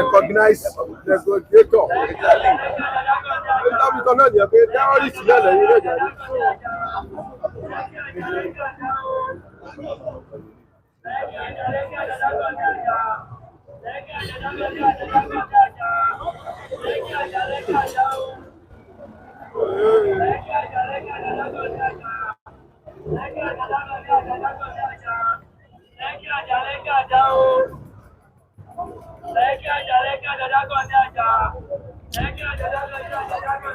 Recognize the negotiator.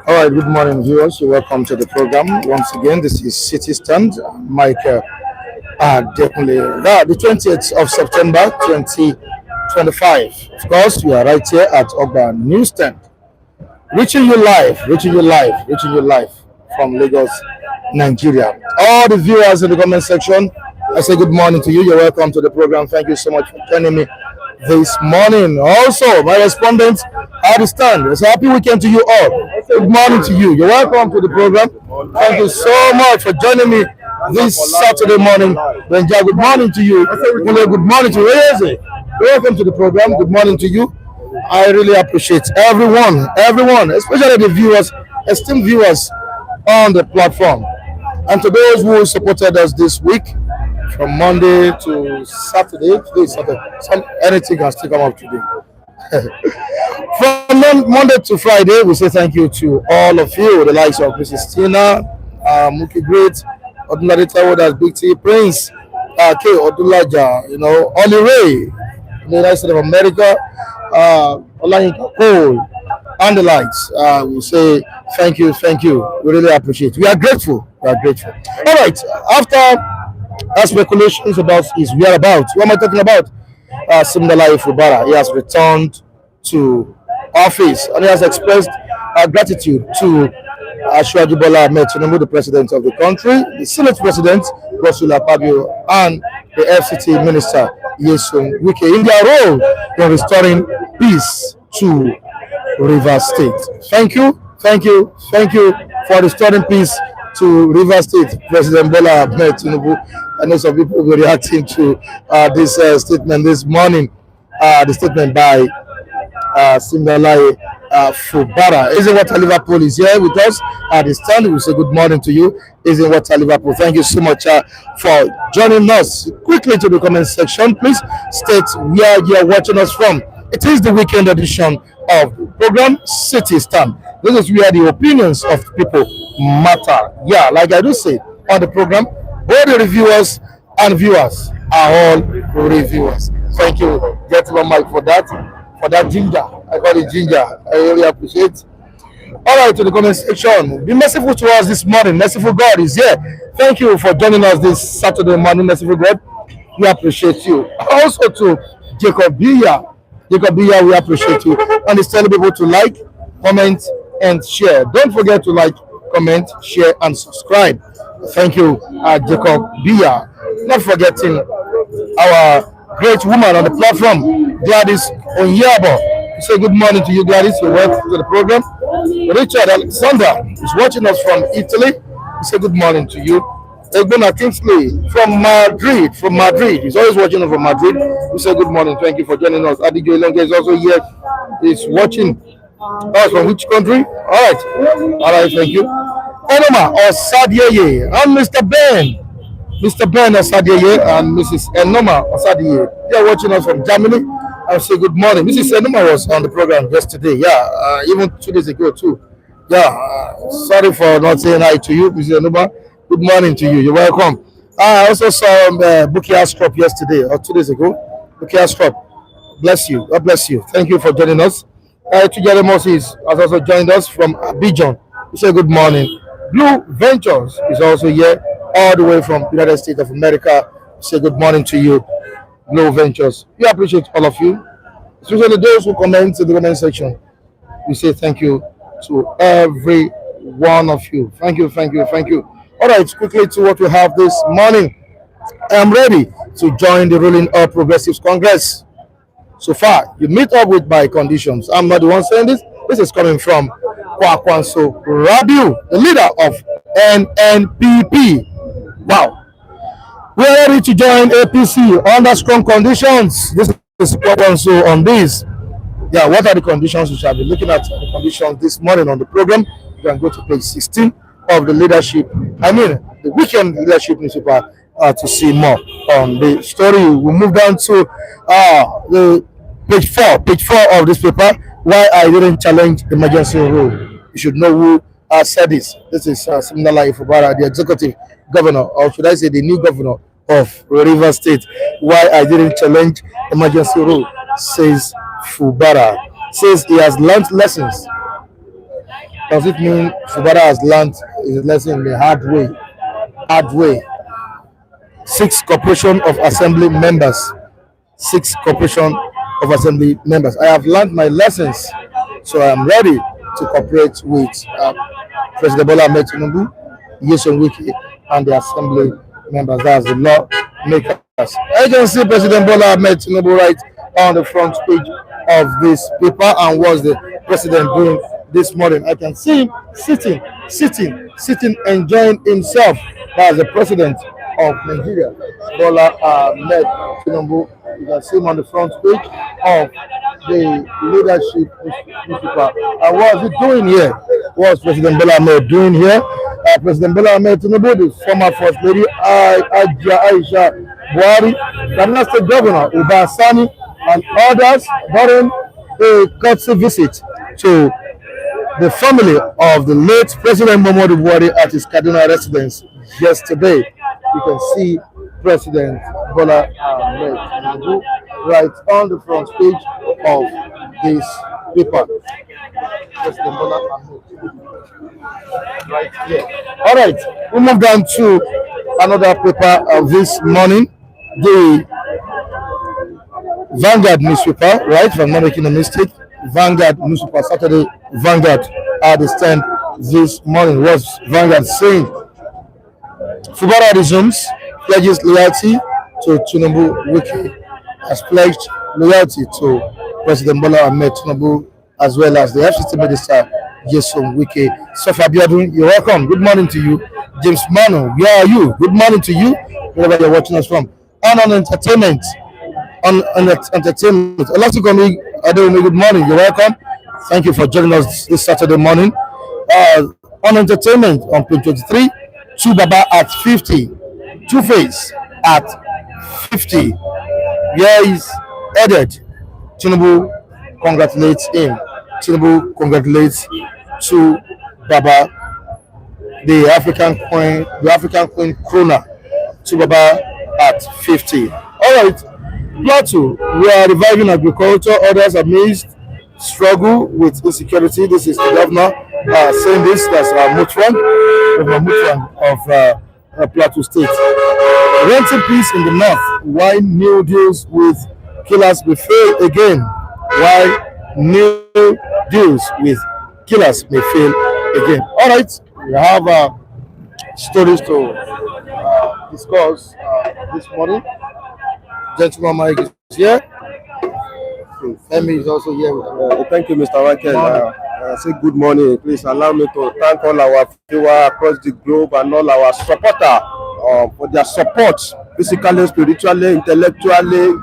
All right, good morning, viewers. You're welcome to the program. Once again, this is City Stand. Mike definitely. The 20th of September 2025. Of course, we are right here at Ogba Newsstand. Reaching you live from Lagos, Nigeria. All the viewers in the comment section, I say good morning to you. You're welcome to the program. Thank you so much for joining me this morning. Also, my respondents, I understand. It's a happy weekend to you all. Good morning to you. You're welcome to the program. Thank you so much for joining me this Saturday morning. Benja, good morning to you. Good morning to you. Welcome to the program. Good morning to you. I really appreciate everyone, especially the viewers, esteemed viewers on the platform. And to those who supported us this week, from Monday to Saturday, anything can still come up today. From Monday to Friday, we say thank you to all of you, the likes of Mrs. Tina, Muki Great, Odunladita Wodas, Big T, Prince, K. Odulaja, Oli Ray, the United States of America, Olayinka Cole, and the likes. We say thank you. We really appreciate it. We are grateful. All right, after speculations about his whereabouts, what am I talking about? Siminalayi Fubara. He has returned to office and he has expressed gratitude to Asiwaju Bola Ahmed Tinubu, the president of the country, the Senate President Godswill Akpabio, and the FCT Minister Nyesom Wike in their role in restoring peace to Rivers State. Thank you for restoring peace to Rivers State, President Bola Ahmed Tinubu. I know some people will be reacting to this statement this morning. The statement by Siminalayi Fubara. Isn't Water Liverpool is here with us at the stand. We say good morning to you. Isn't Water Liverpool. Thank you so much for joining us. Quickly to the comment section, please state where you are watching us from. It is the weekend edition of the program City Stand. This is where the opinions of people matter. Yeah, like I do say on the program, both the reviewers and viewers are all reviewers. Thank you, gentleman Mike, for that ginger. I call it ginger. I really appreciate. All right, to the comment section. Be merciful to us this morning. Merciful God is here. Thank you for joining us this Saturday morning, merciful God. We appreciate you. Also to Jacob Biya. Jacob Biya, we appreciate you. And it's telling people to like, comment, and share. Don't forget to like, comment, share, and subscribe. Thank you, Jacob Biya. Not forgetting our great woman on the platform, Gladys Onyabo. Say good morning to you, Gladys. You're welcome to the program. Richard Alexander is watching us from Italy. We say good morning to you. Egbona Kingsley from Madrid. He's always watching us from Madrid. We say good morning. Thank you for joining us. Adigio Ilonge is also here. He's watching us from which country? All right, thank you. Enoma Osadiyeye and Mr. Ben. Mr. Ben Osadiyeye and Mrs. Enoma Osadiyeye. They are watching us from Germany. I'll say good morning. Mrs. Enoma was on the program yesterday. Yeah, even 2 days ago too. Yeah, sorry for not saying hi to you, Mrs. Enoma. Good morning to you. You're welcome. I also saw Buki Astrop yesterday or 2 days ago. Buki Astrop, bless you. God bless you. Thank you for joining us. Tujale Moses has also joined us from Abidjan. We say good morning. Blue Ventures is also here, all the way from United States of America. We say good morning to you, Blue Ventures. We appreciate all of you, especially those who comment in the comment section. We say thank you to every one of you. Thank you, thank you, thank you. All right, quickly to what we have this morning. I am ready to join the ruling All Progressives Congress. So far, you meet up with my conditions. I'm not the one saying this. This is coming from Kwankwaso Rabiu, the leader of NNPP. Wow. We are ready to join APC under strong conditions. This is Kwankwaso on this. Yeah, what are the conditions? We shall be looking at the conditions this morning on the program. You can go to page 16 of the leadership. The weekend leadership newspaper to see more on the story. We move down to the page 4 of this paper. Why I didn't challenge emergency rule. You should know who said this. This is Siminalayi Fubara, the executive governor, or should I say the new governor of Rivers State. Why I didn't challenge emergency rule, says Fubara. Says he has learned lessons. Does it mean Fubara has learned his lesson in the hard way? Hard way. 6 corporation of assembly members. 6 corporation of assembly members. I have learned my lessons, so I am ready to cooperate with President Tinubu, Nyesom Wike, and the assembly members. That's the lawmakers. I can see President Tinubu right on the front page of this paper. And what's the president doing this morning? I can see him sitting, enjoying himself. That's the president of Nigeria, Bola Ahmed Tinubu. You can see him on the front page of the leadership newspaper. And what is he doing here? What's President Bola Ahmed doing here? President Bola Ahmed Tinubu, the former First Lady Aisha Buhari, the State Governor Uba Sani, and others during a courtesy visit to the family of the late President Muhammadu Buhari at his Kaduna residence yesterday. You can see President Bola Ahmed Tinubu right on the front page of this paper. President Bola Ahmed Tinubu right here. All right, we move down to another paper of this morning, the Vanguard newspaper, right? If I'm not making a mistake, Vanguard newspaper, Saturday Vanguard at the stand this morning. What's Vanguard saying? Fubara resumes, pledges loyalty to Tinubu. Wike has pledged loyalty to President Bola Ahmed Tinubu as well as the FCT Minister Nyesom Wike. Apkabio, you're welcome. Good morning to you. James Mano, where are you? Good morning to you, wherever you're watching us from. And on entertainment, entertainment. Good morning. You're welcome. Thank you for joining us this Saturday morning. On entertainment on page 23, Two Baba at 50, Two Face at 50. Where is headed? Tinubu congratulates him. Tinubu congratulates Two Baba, the African Queen Krona. Two Baba at 50. All right, Plateau, we are reviving agriculture. Others amazed struggle with insecurity. This is the governor saying this. That's Governor Mutfwang of Plateau State. Renting peace in the north. Why new deals with killers may fail again? Why new deals with killers may fail again? All right, we have stories to discuss this morning. Gentleman Mike is here. Femi is also here. Thank you, Mr. Wike. Say good morning. Please allow me to thank all our viewers across the globe and all our supporters for their support, physically, spiritually, intellectually,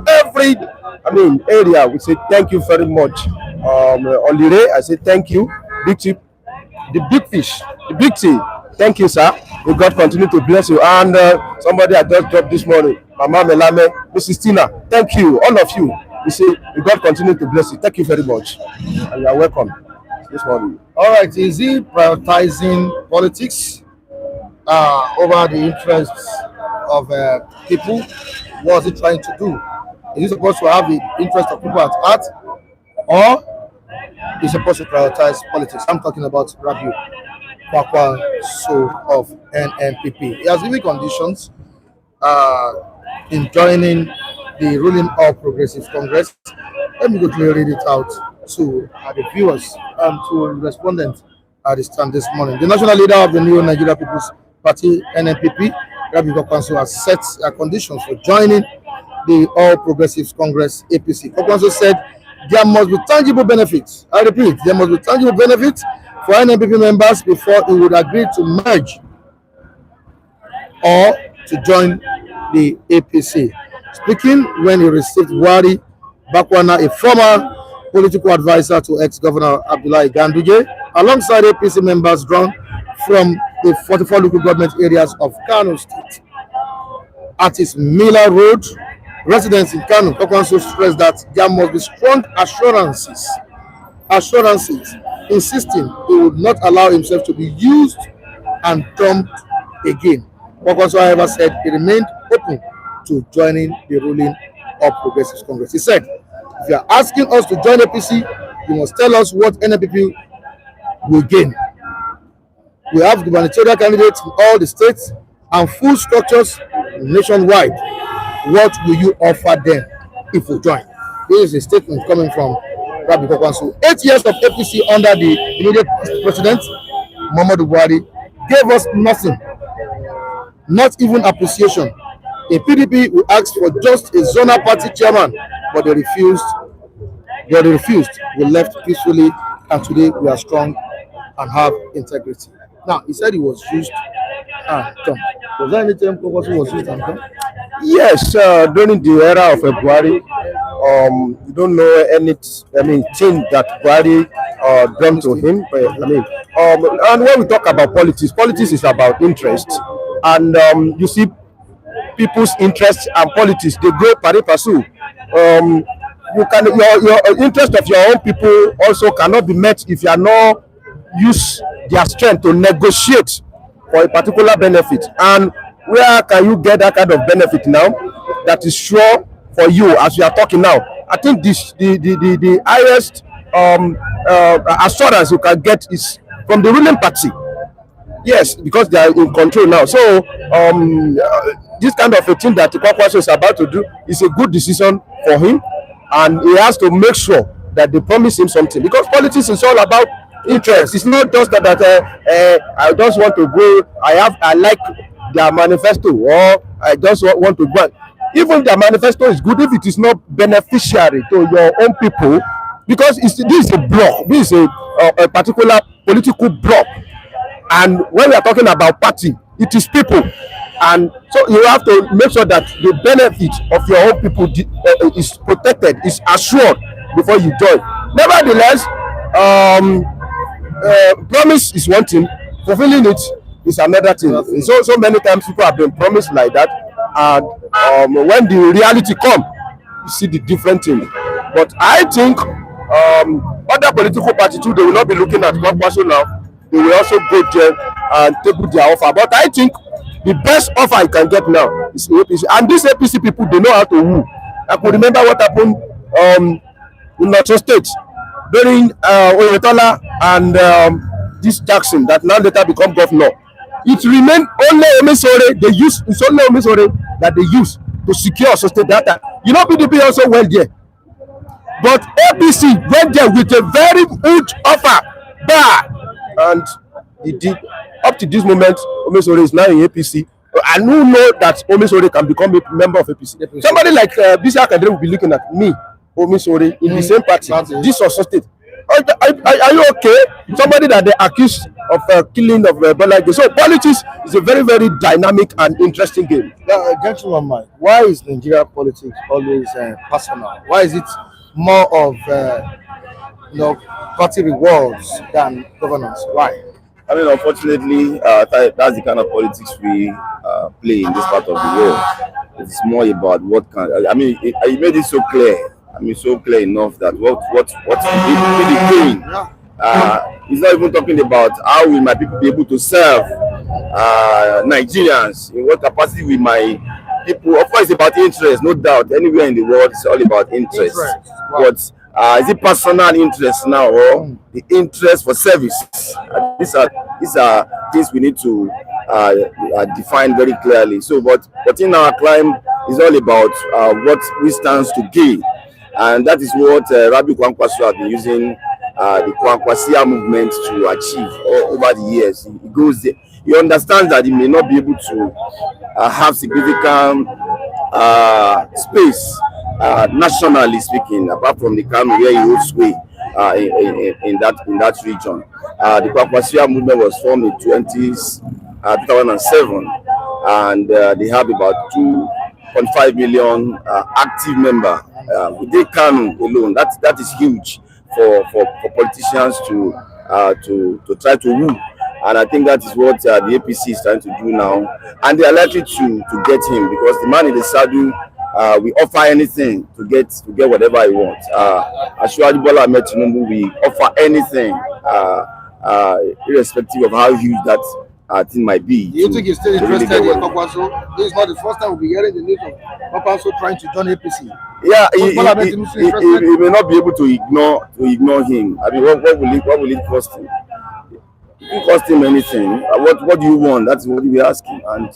every area. We say thank you very much. Olire, I say thank you. Big Tip, the big fish, the big tea. Thank you, sir. May God continue to bless you. And somebody I just dropped this morning, Mama Melame, Mrs. Tina, thank you, all of you. We say, may God continue to bless you. Thank you very much. And you are welcome this morning. All right, is he prioritizing politics over the interests of people? What is he trying to do? Is he supposed to have the interest of people at heart, or is he supposed to prioritize politics? I'm talking about Rabiu Kwankwaso of NNPP. He has given conditions in joining the ruling All Progressives Congress. Let me quickly read it out to the viewers and to respondents at the stand this morning. The national leader of the new Nigeria People's Party, NNPP, Rabiu Kwankwaso, has set conditions for joining the All Progressives Congress, APC. Kwankwaso said there must be tangible benefits. I repeat, there must be tangible benefits for NNPP members before he would agree to merge or to join the APC. Speaking when he received Wari Bakwana, a former political advisor to ex-governor Abdullahi Ganduje, alongside APC members drawn from the 44 local government areas of Kano State. At his Miller Road residence in Kano, Kwankwaso stressed that there must be strong assurances, insisting he would not allow himself to be used and dumped again. Kwankwaso, however, said he remained open to joining the ruling All Progressives Congress. He said, if you are asking us to join APC, you must tell us what NNPP will gain. We have gubernatorial candidates in all the states and full structures nationwide. What will you offer them if you join? This is a statement coming from Rabiu Kwankwaso. 8 years of APC under the immediate president, Muhammadu Buhari, gave us nothing, not even appreciation. A PDP will ask for just a zonal party chairman, but they refused. We left peacefully, and today we are strong and have integrity. Now, he said he was used and dumped. Was there any time Kwankwaso was used and dumped? Yes, during the era of Buhari, you don't know thing that Buhari done to him. And when we talk about politics is about interest, and you see, people's interests and politics, they go pari passu. You can your interest of your own people also cannot be met if you are not use their strength to negotiate for a particular benefit. And where can you get that kind of benefit now that is sure for you as we are talking now? I think the highest assurance you can get is from the ruling party. Yes, because they are in control now. So this kind of a thing that Kwankwaso is about to do is a good decision for him, and he has to make sure that they promise him something, because politics is all about interest. It's not just that I just want to go. I like their manifesto, or I just want to go. Even their manifesto is good if it is not beneficiary to your own people, because this is a bloc. This is a particular political bloc. And when we are talking about party, it is people. And so you have to make sure that the benefit of your own people is protected, is assured before you join. Nevertheless, promise is one thing, fulfilling it is another thing. So many times people have been promised like that, and when the reality come, you see the different thing. But I think other political parties too, they will not be looking at Kwankwaso now. They will also go there and table their offer. But I think the best offer you can get now is APC, and these APC people, they know how to woo. I could remember what happened in North State during Oyetola and this Jackson that now later become governor. It remained only Omisore they use. It's only Omisore that they use to secure State data. You know, PDP also went there, but APC went there with a very huge offer, and it did. Up to this moment, Omisore is now in APC. And who know that Omisore can become a member of APC? Somebody like Bisi Akadre will be looking at me, Omisore, in the same party. This was State. Are you okay? Somebody that they accused of killing of Balaji. So politics is a very, very dynamic and interesting game. Gentleman, Mike, why is Nigeria politics always personal? Why is it more of party rewards than governance? Why? I mean, unfortunately, that's the kind of politics we play in this part of the world. It's more about what can. I mean, I made it so clear. I mean, so clear enough that what's really doing. He's not even talking about how will my people be able to serve Nigerians, in what capacity will my people. Of course, it's about interest, no doubt. Anywhere in the world, it's all about interest. Wow. But is it personal interest now or the interest for service? These are things we need to define very clearly. So, but in our climb is all about what we stands to gain. And that is what Rabiu Kwankwaso has been using the Kwankwasia movement to achieve over the years. He goes there. He understands that he may not be able to have significant space, nationally speaking, apart from the Kano where he holds sway in that region. The Kwankwasia movement was formed in 2007, and they have about 2.5 million active members. Within Kano alone, that is huge for politicians to try to woo, and I think that is what the APC is trying to do now, and they are likely to get him because the man in the saddle we offer anything to get whatever he wants. Ashwadi Bola Ahmed Tinubu, we offer anything, irrespective of how huge that thing might be. Do you think he's still interested in Kwankwaso? This is not the first time we'll be hearing the news of Kwankwaso trying to join APC. Yeah, he may not be able to ignore him. I mean, what will it cost him? It won't cost him anything. What do you want? That's what we ask him. And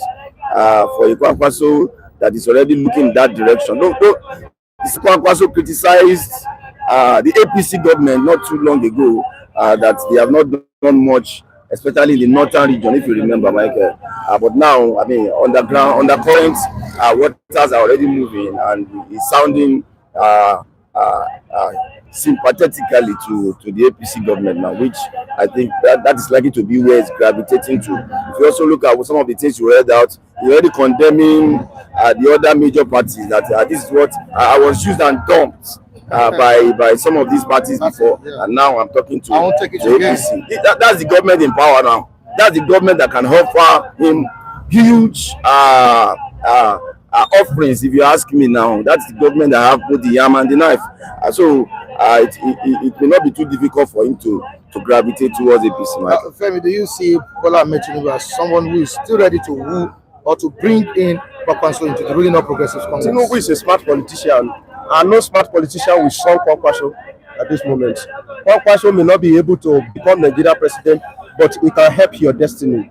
for Kwankwaso that is already looking in that direction. No, Kwankwaso criticized the APC government not too long ago that they have not done much, especially in the northern region, if you remember, Michael. But now, I mean, undercurrent waters are already moving, and it's sounding sympathetically to the APC government now, which I think that is likely to be where it's gravitating to. If you also look at some of the things you read out, you're already condemning the other major parties that this is what I was used and dumped by some of these parties before, and now I'm talking to the APC. That's the government in power now. That's the government that can offer him huge offerings. If you ask me now, that's the government that have both the yam and the knife. So it may not be too difficult for him to gravitate towards APC. Femi, do you see Bola Ahmed Tinubu as someone who is still ready to woo or to bring in Kwankwaso into the ruling of Progressive Congress? Tinubu is a smart politician, and no smart politician will shun Kwankwaso at this moment. Kwankwaso may not be able to become Nigeria president, but it can help your destiny.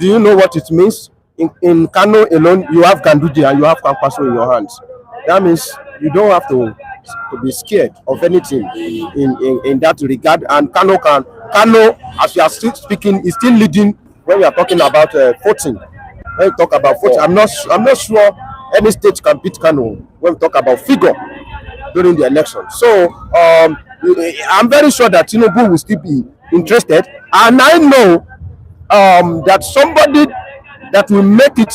Do you know what it means? In Kano alone, you have Ganduje and you have Kwankwaso in your hands. That means you don't have to be scared of anything in that regard. And Kano, as we are still speaking, is still leading when we are talking about voting. When we talk about voting, I'm not sure any state can beat Kano when we talk about figure during the election. So I'm very sure that Tinubu will still be interested, and I know that somebody that will make it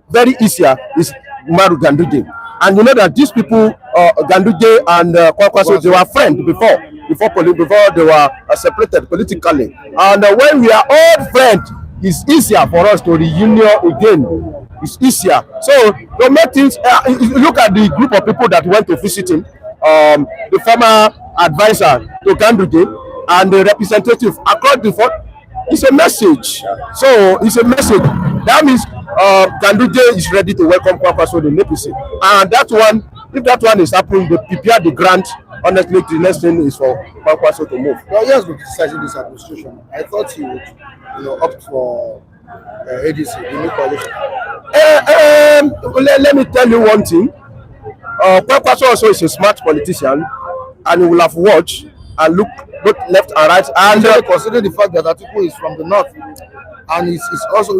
very easier is Umaru Ganduje. And you know that these people, Ganduje and Kwankwaso, they were friends before. before they were separated politically. And when we are old friends, it's easier for us to reunion again. It's easier. So to make things, look at the group of people that went to visit him, the former advisor to Ganduje and the representative across the board. It's a message. So it's a message. That means Ganduje is ready to welcome Kwankwaso to NNPP. And that one, if that one is happening, they prepare the grant. Honestly, the next thing is for Kwankwaso to move. Well, yes, been criticizing this administration. I thought he would, opt for ADC, the new coalition. Let me tell you one thing. Kwankwaso also is a smart politician, and he will have watched and look both left and right. And considering the fact that Atiku is from the north, and he's also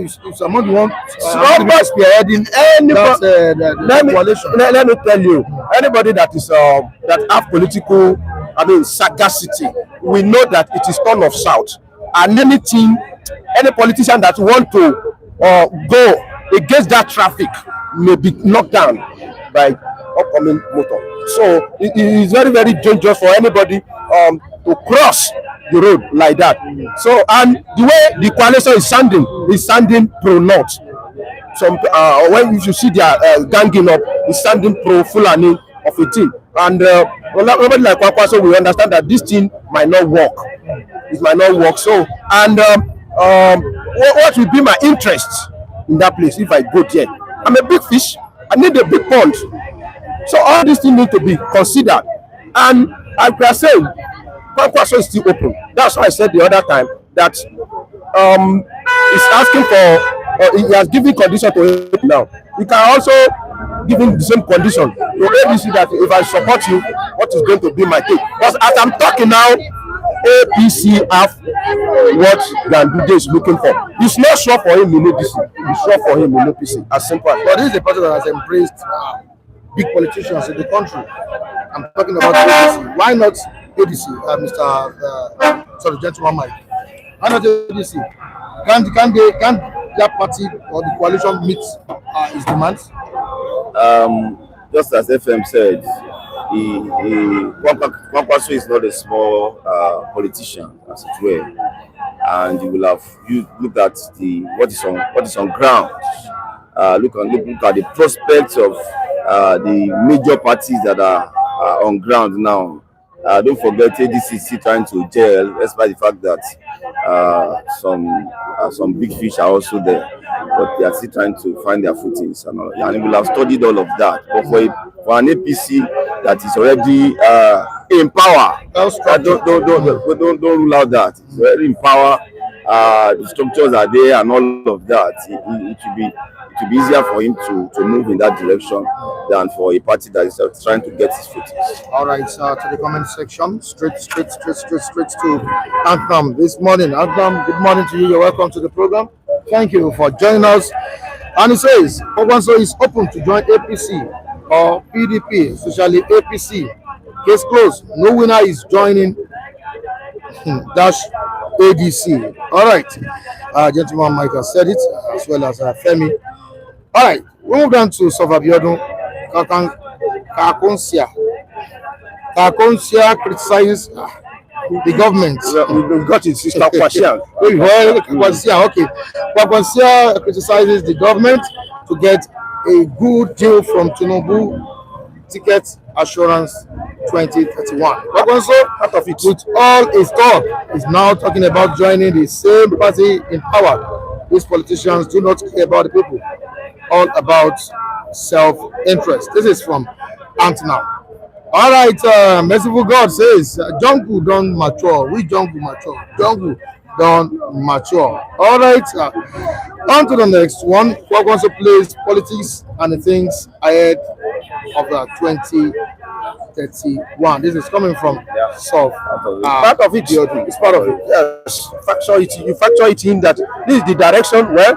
among the ones spearheading the coalition. Let me tell you, anybody that is that have political, sagacity, we know that it is turn of south, and any politician that want to go against that traffic may be knocked down by upcoming motor. So it is very, very dangerous for anybody to cross the road like that. So, and the way the coalition is sounding pro north. Some when you see their ganging up, is sounding pro Fulani of a team. And nobody like Kwankwaso will understand that this thing might not work. It might not work. So, and what will be my interest in that place if I go there? I'm a big fish. I need a big pond. So all these things need to be considered. And like we are saying, Kwankwaso is still open. That's why I said the other time that he's asking for, he has given condition to him now. He can also give him the same condition to ABC that if I support you, what is going to be my take? Because as I'm talking now, APC have what Ganduje is looking for. It's not sure for him in APC. It's sure for him in APC. As simple as. But this is a party that has embraced big politicians in the country. I'm talking about ADC. Why not ADC, Mr. Gentleman Mike? Why not ADC? Can that party or the coalition meet his demands? Just as FM said, Kwankwaso is not a small politician, as it were, and you will have look at what is on ground. Look at the prospects of the major parties that are on ground now. Don't forget ADC is still trying to gel, despite the fact that some big fish are also there, but they are still trying to find their footings and all. And we will have studied all of that. But for an APC that is already in power, don't rule out that it's already in power. The structures are there and all of that. It should be easier for him to move in that direction than for a party that is trying to get his footings. All right, to the comment section, straight to Anthem this morning. Anthem, good morning to you. You're welcome to the program. Thank you for joining us. And he says, Kwankwaso is open to join APC or PDP, especially APC. Case closed. No winner is joining dash ADC. All right, gentleman Mike has said it, as well as Femi. All right, we move down to Sofabiodun. Kakonsia criticizes the government. We got it, Sister Kwasian. Okay. Kwankwaso criticizes the government to get a good deal from Tinubu ticket assurance 2031. Kwankwaso, out of it, with all his talk, is now talking about joining the same party in power. These politicians do not care about the people, all about self-interest. This is from Antna. All right, merciful God says, jungle don't mature. We jungle mature. Jungle don't mature. All right, on to the next one. Kwankwaso plays politics and the things ahead of the 2031. This is coming from part of it. It's part of it. Yes, you factor it in that this is the direction where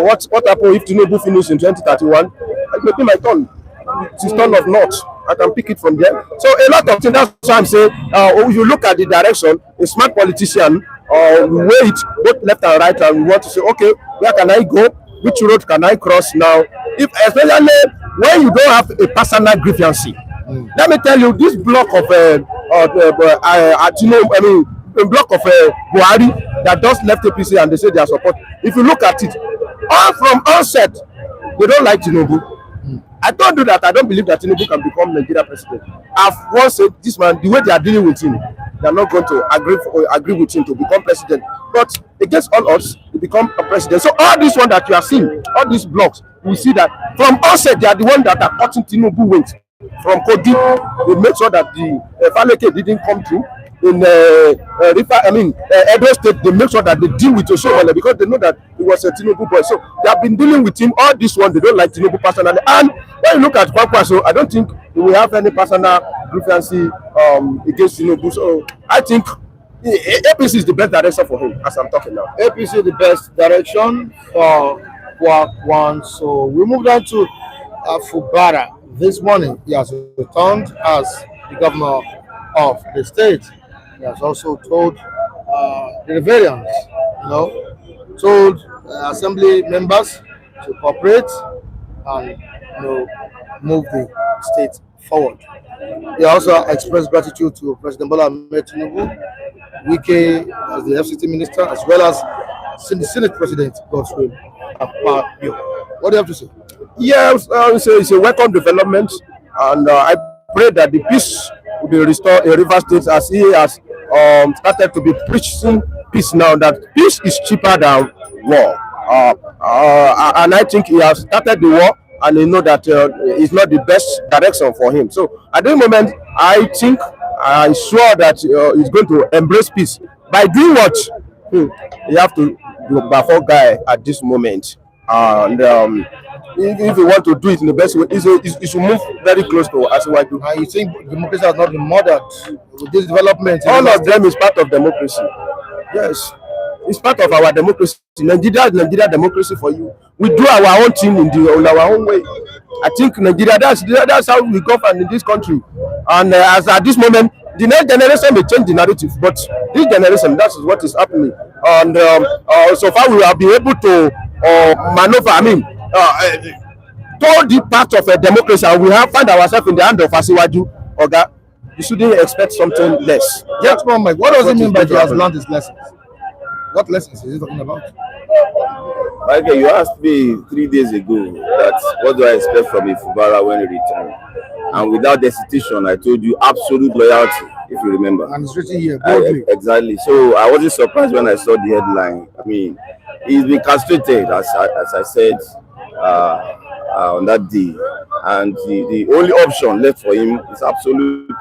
what happen if Tinubu finish in 2031? It may be my turn. It's turn of north. I can pick it from there. So a lot of things. That's why I'm saying, if you look at the direction, a smart politician weigh it both left and right, and we want to say, okay, where can I go? Which road can I cross now? If especially when you don't have a personal grievance. Let me tell you, this block of a block of Buhari that just left APC and they say they are support. If you look at it, all from onset, they don't like Tinubu. I told you that I don't believe that Tinubu can become Nigeria president. I've once said this man, the way they are dealing with him, they are not going to agree with him to become president. But against all odds, he become a president. So all this one that you are seeing, all these blocks, we see that from onset they are the one that are cutting Tinubu wings. From Kodi, they make sure that the Faleke didn't come through. In Edo State, they make sure that they deal with Oshomole because they know that he was a Tinubu boy. So they have been dealing with him. All this one, they don't like Tinubu personally. And when you look at Kwankwaso, I don't think he will have any personal grievance against Tinubu. So I think APC is the best direction for him, as I'm talking now. APC the best direction for Kwankwaso. We move on to Fubara. This morning, he has returned as the governor of the state. He has also told the Riverians, told assembly members to cooperate and move the state forward. He also expressed gratitude to President Tinubu, Wike as the FCT Minister, as well as the Senate President Godswill Akpabio. What do you have to say? Yes, it's a welcome development, and I pray that the peace will be restored in Rivers State as he has started to be preaching peace now, that peace is cheaper than war. And I think he has started the war and he know that it's not the best direction for him. So at the moment, I think I'm sure that he's going to embrace peace. By doing what? You have to do Bafo guy at this moment. And if you want to do it in the best way, it should move very close to Asiwaju. And you think democracy has not been murdered with this development? All of them is part of democracy. Yes, it's part of our democracy. Nigeria democracy for you. We do our own thing in our own way. I think Nigeria, that's how we govern in this country. And as at this moment, the next generation may change the narrative, but this generation, that is what is happening. And so far, we have been able to maneuver. Told the part of a democracy, and we have found ourselves in the hand of Asiwaju. Oga, you shouldn't expect something less. Yes, Mike. What does it mean by he has learned his lessons? What lessons is he talking about? Mike, you asked me 3 days ago that what do I expect from a Fubara when he returns, and without hesitation, I told you absolute loyalty. If you remember, and it's written here. Exactly. So I wasn't surprised when I saw the headline. I mean, he's been castrated, as I said on that day, and the only option left for him is absolute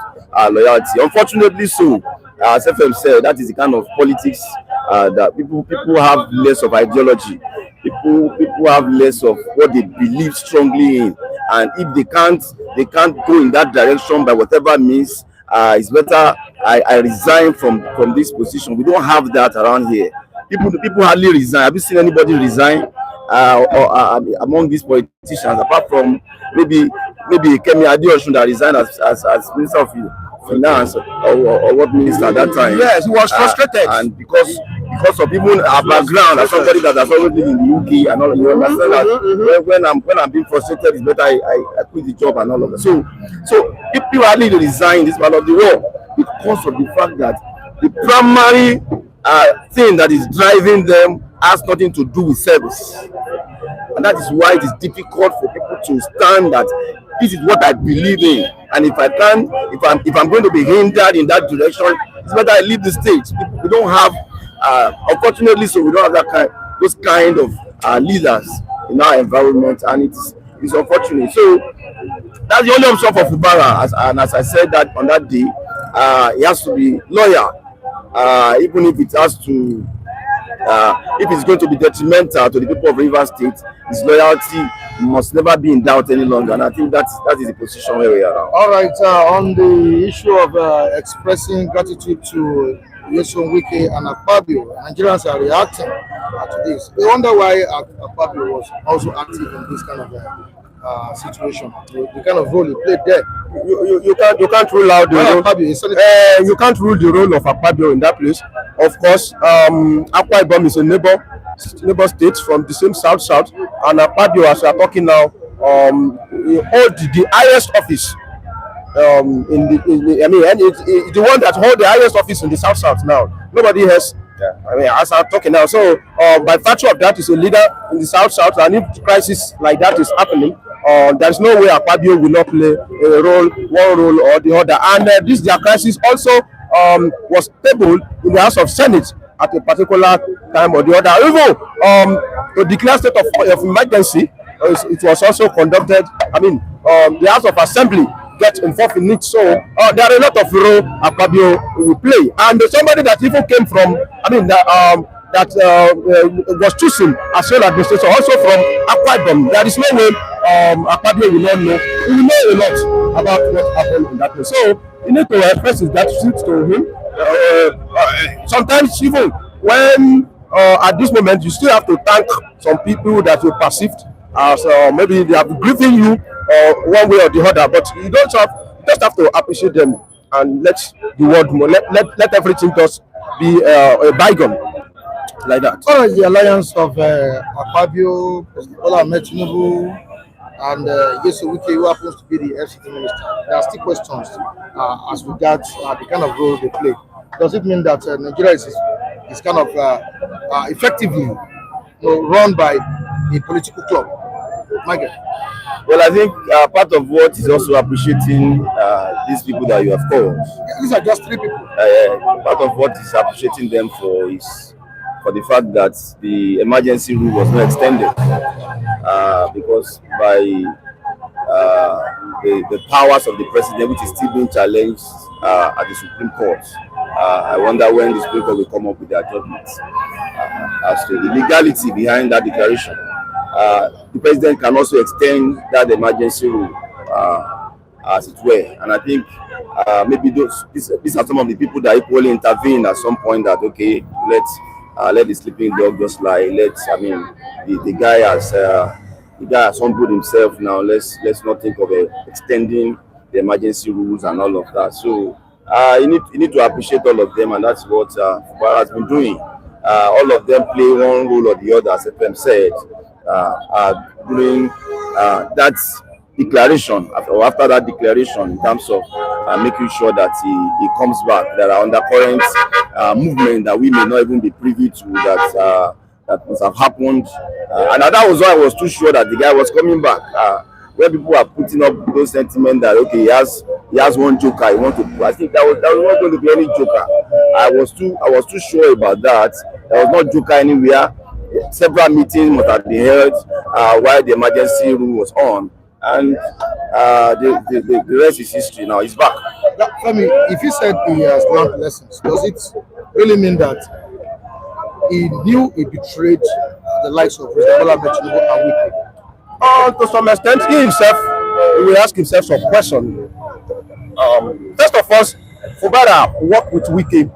loyalty. Unfortunately, so as FM said, that is the kind of politics that people have less of ideology. People have less of what they believe strongly in, and if they can't go in that direction by whatever means. It's better I resign from this position. We don't have that around here. People hardly resign. Have you seen anybody resign among these politicians, apart from maybe Kemi Adeosun that resigned as Minister of Finance or what minister at that time? Yes, he was frustrated, and because of even our background as somebody that has always lived in the UK and all, you understand that when I'm being frustrated, it's better I quit the job and all of that. So people hardly resign this part of the world because of the fact that the primary thing that is driving them has nothing to do with service, and that is why it is difficult for people to stand that this is what I believe in, and if I'm going to be hindered in that direction, it's better I leave the state. We don't have, unfortunately, so we don't have those kind of leaders in our environment, and it's unfortunate. So that's the only option for Fubara, and as I said that on that day, he has to be loyal, even if it has to. If it's going to be detrimental to the people of Rivers State, his loyalty must never be in doubt any longer, and I think that is the position where we are now. All right, on the issue of expressing gratitude to Nyesom Wike and Apkabio, Nigerians are reacting to this. They wonder why Apkabio was also active in this kind of situation, the kind of role he played there. You can't rule out the role. You can't rule the role of Apkabio in that place. Of course, Akwa Ibom is a neighbor state from the same south, and Apkabio, as we are talking now, he holds the highest office I mean, and it's the one that hold the highest office in the South now. Nobody has. Yeah. I mean, as I'm talking now, so by virtue of that, is a leader in the South, and if crisis like that is happening, there's no way Apkabio will not play a role, one role or the other. And this their crisis also was tabled in the House of Senate at a particular time or the other. Even to declare state of emergency, it was also conducted. I mean, the House of Assembly get involved in it. So there are a lot of role Apkabio will play, and somebody that even came from, I mean, that was chosen as sole administrator, also from Apkabio. There is no way Apkabio will not know. He will know a lot about what happened in that place. So you need to express his gratitude to him. Sometimes even when at this moment you still have to thank some people that you perceived as maybe they have grieving you one way or the other, but you just have to appreciate them and let the world more, let everything just be a bygone like that. What is the alliance of Apkabio, President Tinubu, and Nyesom Wike, who happens to be the FCT Minister? There are still questions as regards the kind of role they play. Does it mean that Nigeria is kind of effectively run by a political club? Michael? Well, I think part of what is also appreciating these people that you have called. These are just three people. Part of what is appreciating them for is for the fact that the emergency rule was not extended because by the powers of the president, which is still being challenged at the Supreme Court. I wonder when the Supreme Court will come up with their judgments as to the legality behind that declaration. The president can also extend that emergency rule as it were, and I think maybe these are some of the people that equally intervene at some point. That okay, let the sleeping dog just lie. The guy has humbled himself now. Let's not think of extending the emergency rules and all of that. So you need to appreciate all of them, and that's what Fubara has been doing. All of them play one role or the other, as FM said, during that declaration or after that declaration, in terms of making sure that he comes back. There are undercurrent movement that we may not even be privy to that must have happened, and that was why I was too sure that the guy was coming back. Where people are putting up those sentiments that okay, he has one joker he want to do. I think that was not going to be any joker. I was too sure about that. There was no joker anywhere. Several meetings must have been held while the emergency rule was on, and the rest is history. Now he's back. Femi, if you said he has learned lessons, does it really mean that he knew he betrayed the likes of President Tinubu and Wike? To some extent, he himself will ask himself some questions. First of all, Fubara worked with Wike.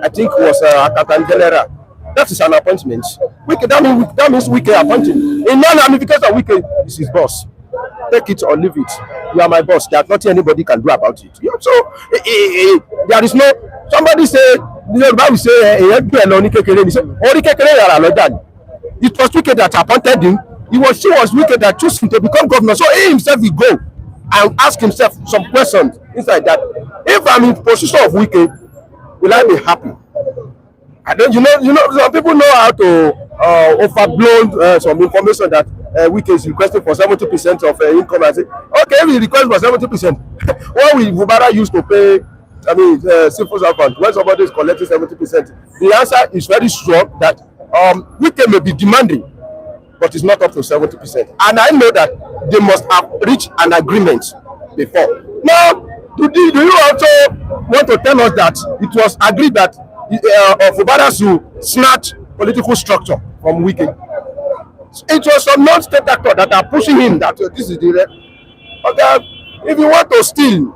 I think was Accountant General. That is an appointment. Wike, that means Wike appointed. In non-ramification of Wike is his boss. Take it or leave it. You are my boss. There's nothing anybody can do about it. So there is no. Somebody say the Bible say it was Wike that appointed him. She was Wike that chose him to become governor. So he himself will go and ask himself some questions inside that. If I'm in position of Wike, will I be happy? I don't. You know, some people know how to overblown some information that Wike is requesting for 70% of income. I say, okay, if he requests for 70%, what will Fubara use to pay? I mean, civil servant when somebody is collecting 70%? The answer is very strong that Wike may be demanding, but it's not up to 70%. And I know that they must have reached an agreement before. Now, do you also want to tell us that it was agreed that Fubara should snatch political structure from Wike? It was some non-state actors that are pushing him that this is the okay. If you want to steal,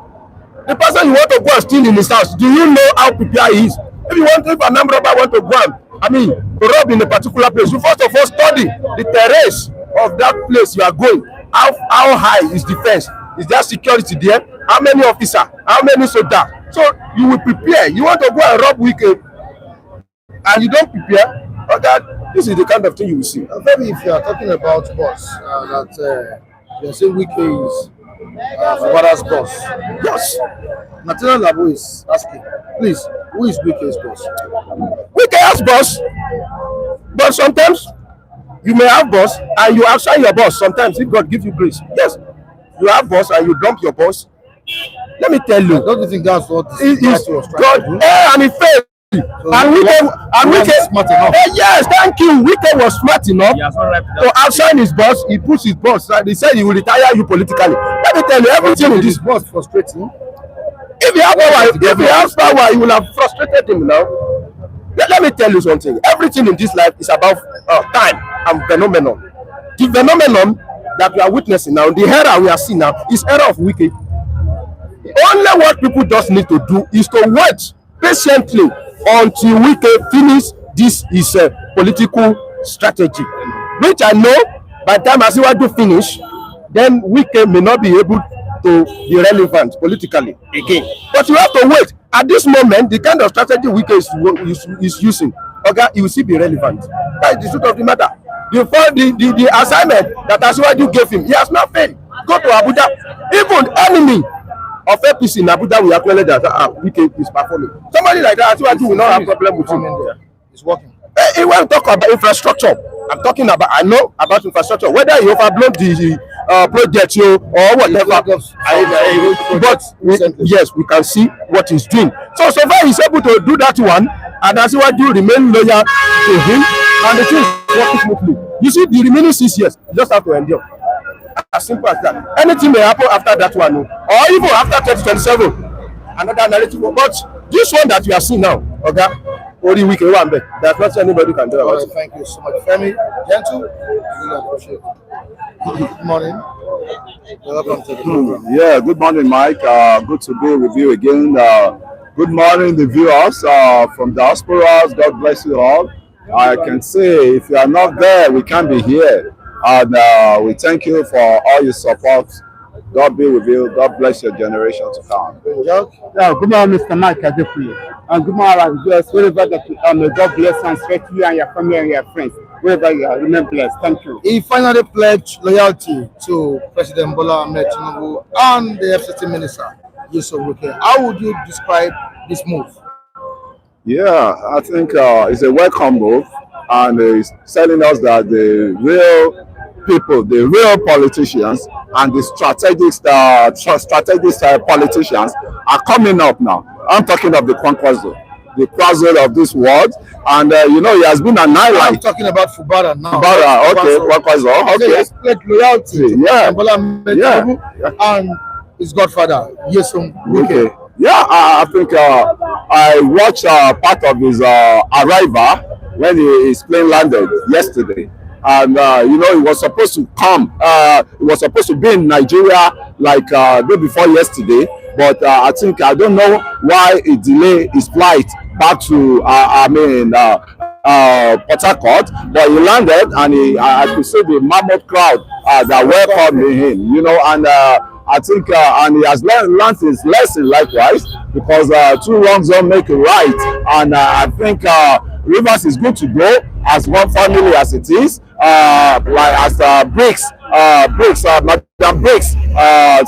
the person you want to go and steal in his house, do you know how prepared he is? If a number robber want to go and rob in a particular place, you first of all study the terrace of that place you are going. How high is the fence? Is there security there? How many officers? How many soldiers? So you will prepare. You want to go and rob Wike, and you don't prepare. This is the kind of thing you will see. Maybe if you are talking about boss, that you're saying Wike is Fubara's boss. Yes. Nathaniel Labu is asking, please, who is Wike's boss? Wike has boss, but sometimes you may have boss and you outshine your boss. Sometimes if God gives you grace, yes, you have boss and you dump your boss. Let me tell you, Don't you think that's what it is was trying God, to do? and it failed. So And Wike, smart enough. yes, thank you. Wike was smart enough to outshine his boss. He pushed his boss. He said he will retire you politically. Let me tell you, everything in this boss frustrating. If he has power, he will have frustrated him now. Let me tell you something. Everything in this life is about time and phenomenon. The phenomenon that we are witnessing now, the era we are seeing now, is era of Wike. Only what people just need to do is to wait patiently until Wike finish this is a political strategy, which I know by the time Asiwaju finish, then Wike may not be able to be relevant politically again. But you have to wait. At this moment, the kind of strategy Wike is using, okay, he will still be relevant. That is the truth of the matter. The assignment that Asiwaju gave him, he has not failed. Go to Abuja. Even enemy of APC in Abuja will acknowledge that Wike is performing. Somebody like that, Asiwaju will not have problem with him. It's working. He will talk about infrastructure. I know about infrastructure, whether he overblown the project or whatever. But yes, we can see what he's doing. So far he's able to do that one, and Asiwaju remain loyal to him, and the thing is working smoothly. You see, the remaining 6 years, you just have to endure. As simple as that. Anything may happen after that one, or even after 2027, another narrative. But this one that you are seeing now, okay, only Wike one bit. There's not anybody can do about it. Thank you so much, Femi. Gentle, really appreciate it. Good morning. Welcome to the program. Yeah, good morning, Mike. Good to be with you again. Good morning, the viewers from diasporas. God bless you all. I can say if you are not there, we can't be here. And we thank you for all your support. God be with you. God bless your generation to come. Yeah, good morning, Mr. Mike Adepuye. And good morning, viewers, wherever that may God bless and strengthen you and your family and your friends. Wherever you are, remain blessed. Thank you. He finally pledged loyalty to President Tinubu and the FCT Minister Nyesom Wike. How would you describe this move? Yeah, I think it's a welcome move, and it's telling us that the real people, the real politicians, and the strategic politicians are coming up now. I'm talking of the Kwankwaso of this world, and he has been an ally. I'm talking about Fubara now. Fubara, okay, Kwankwaso, okay. He has pledged loyalty to Tinubu and his godfather Nyesom Wike. Okay. Yeah, I think I watched part of his arrival when his plane landed yesterday. And he was supposed to come. He was supposed to be in Nigeria like day before yesterday, but I don't know why he delayed his flight back to Port Harcourt. But he landed, and I could see the mammoth crowd that welcomed him. And I think and he has learned his lesson likewise, because 2 wrongs don't make a right. And I think Rivers is good to go as one family as it is. Like as Madam Briggs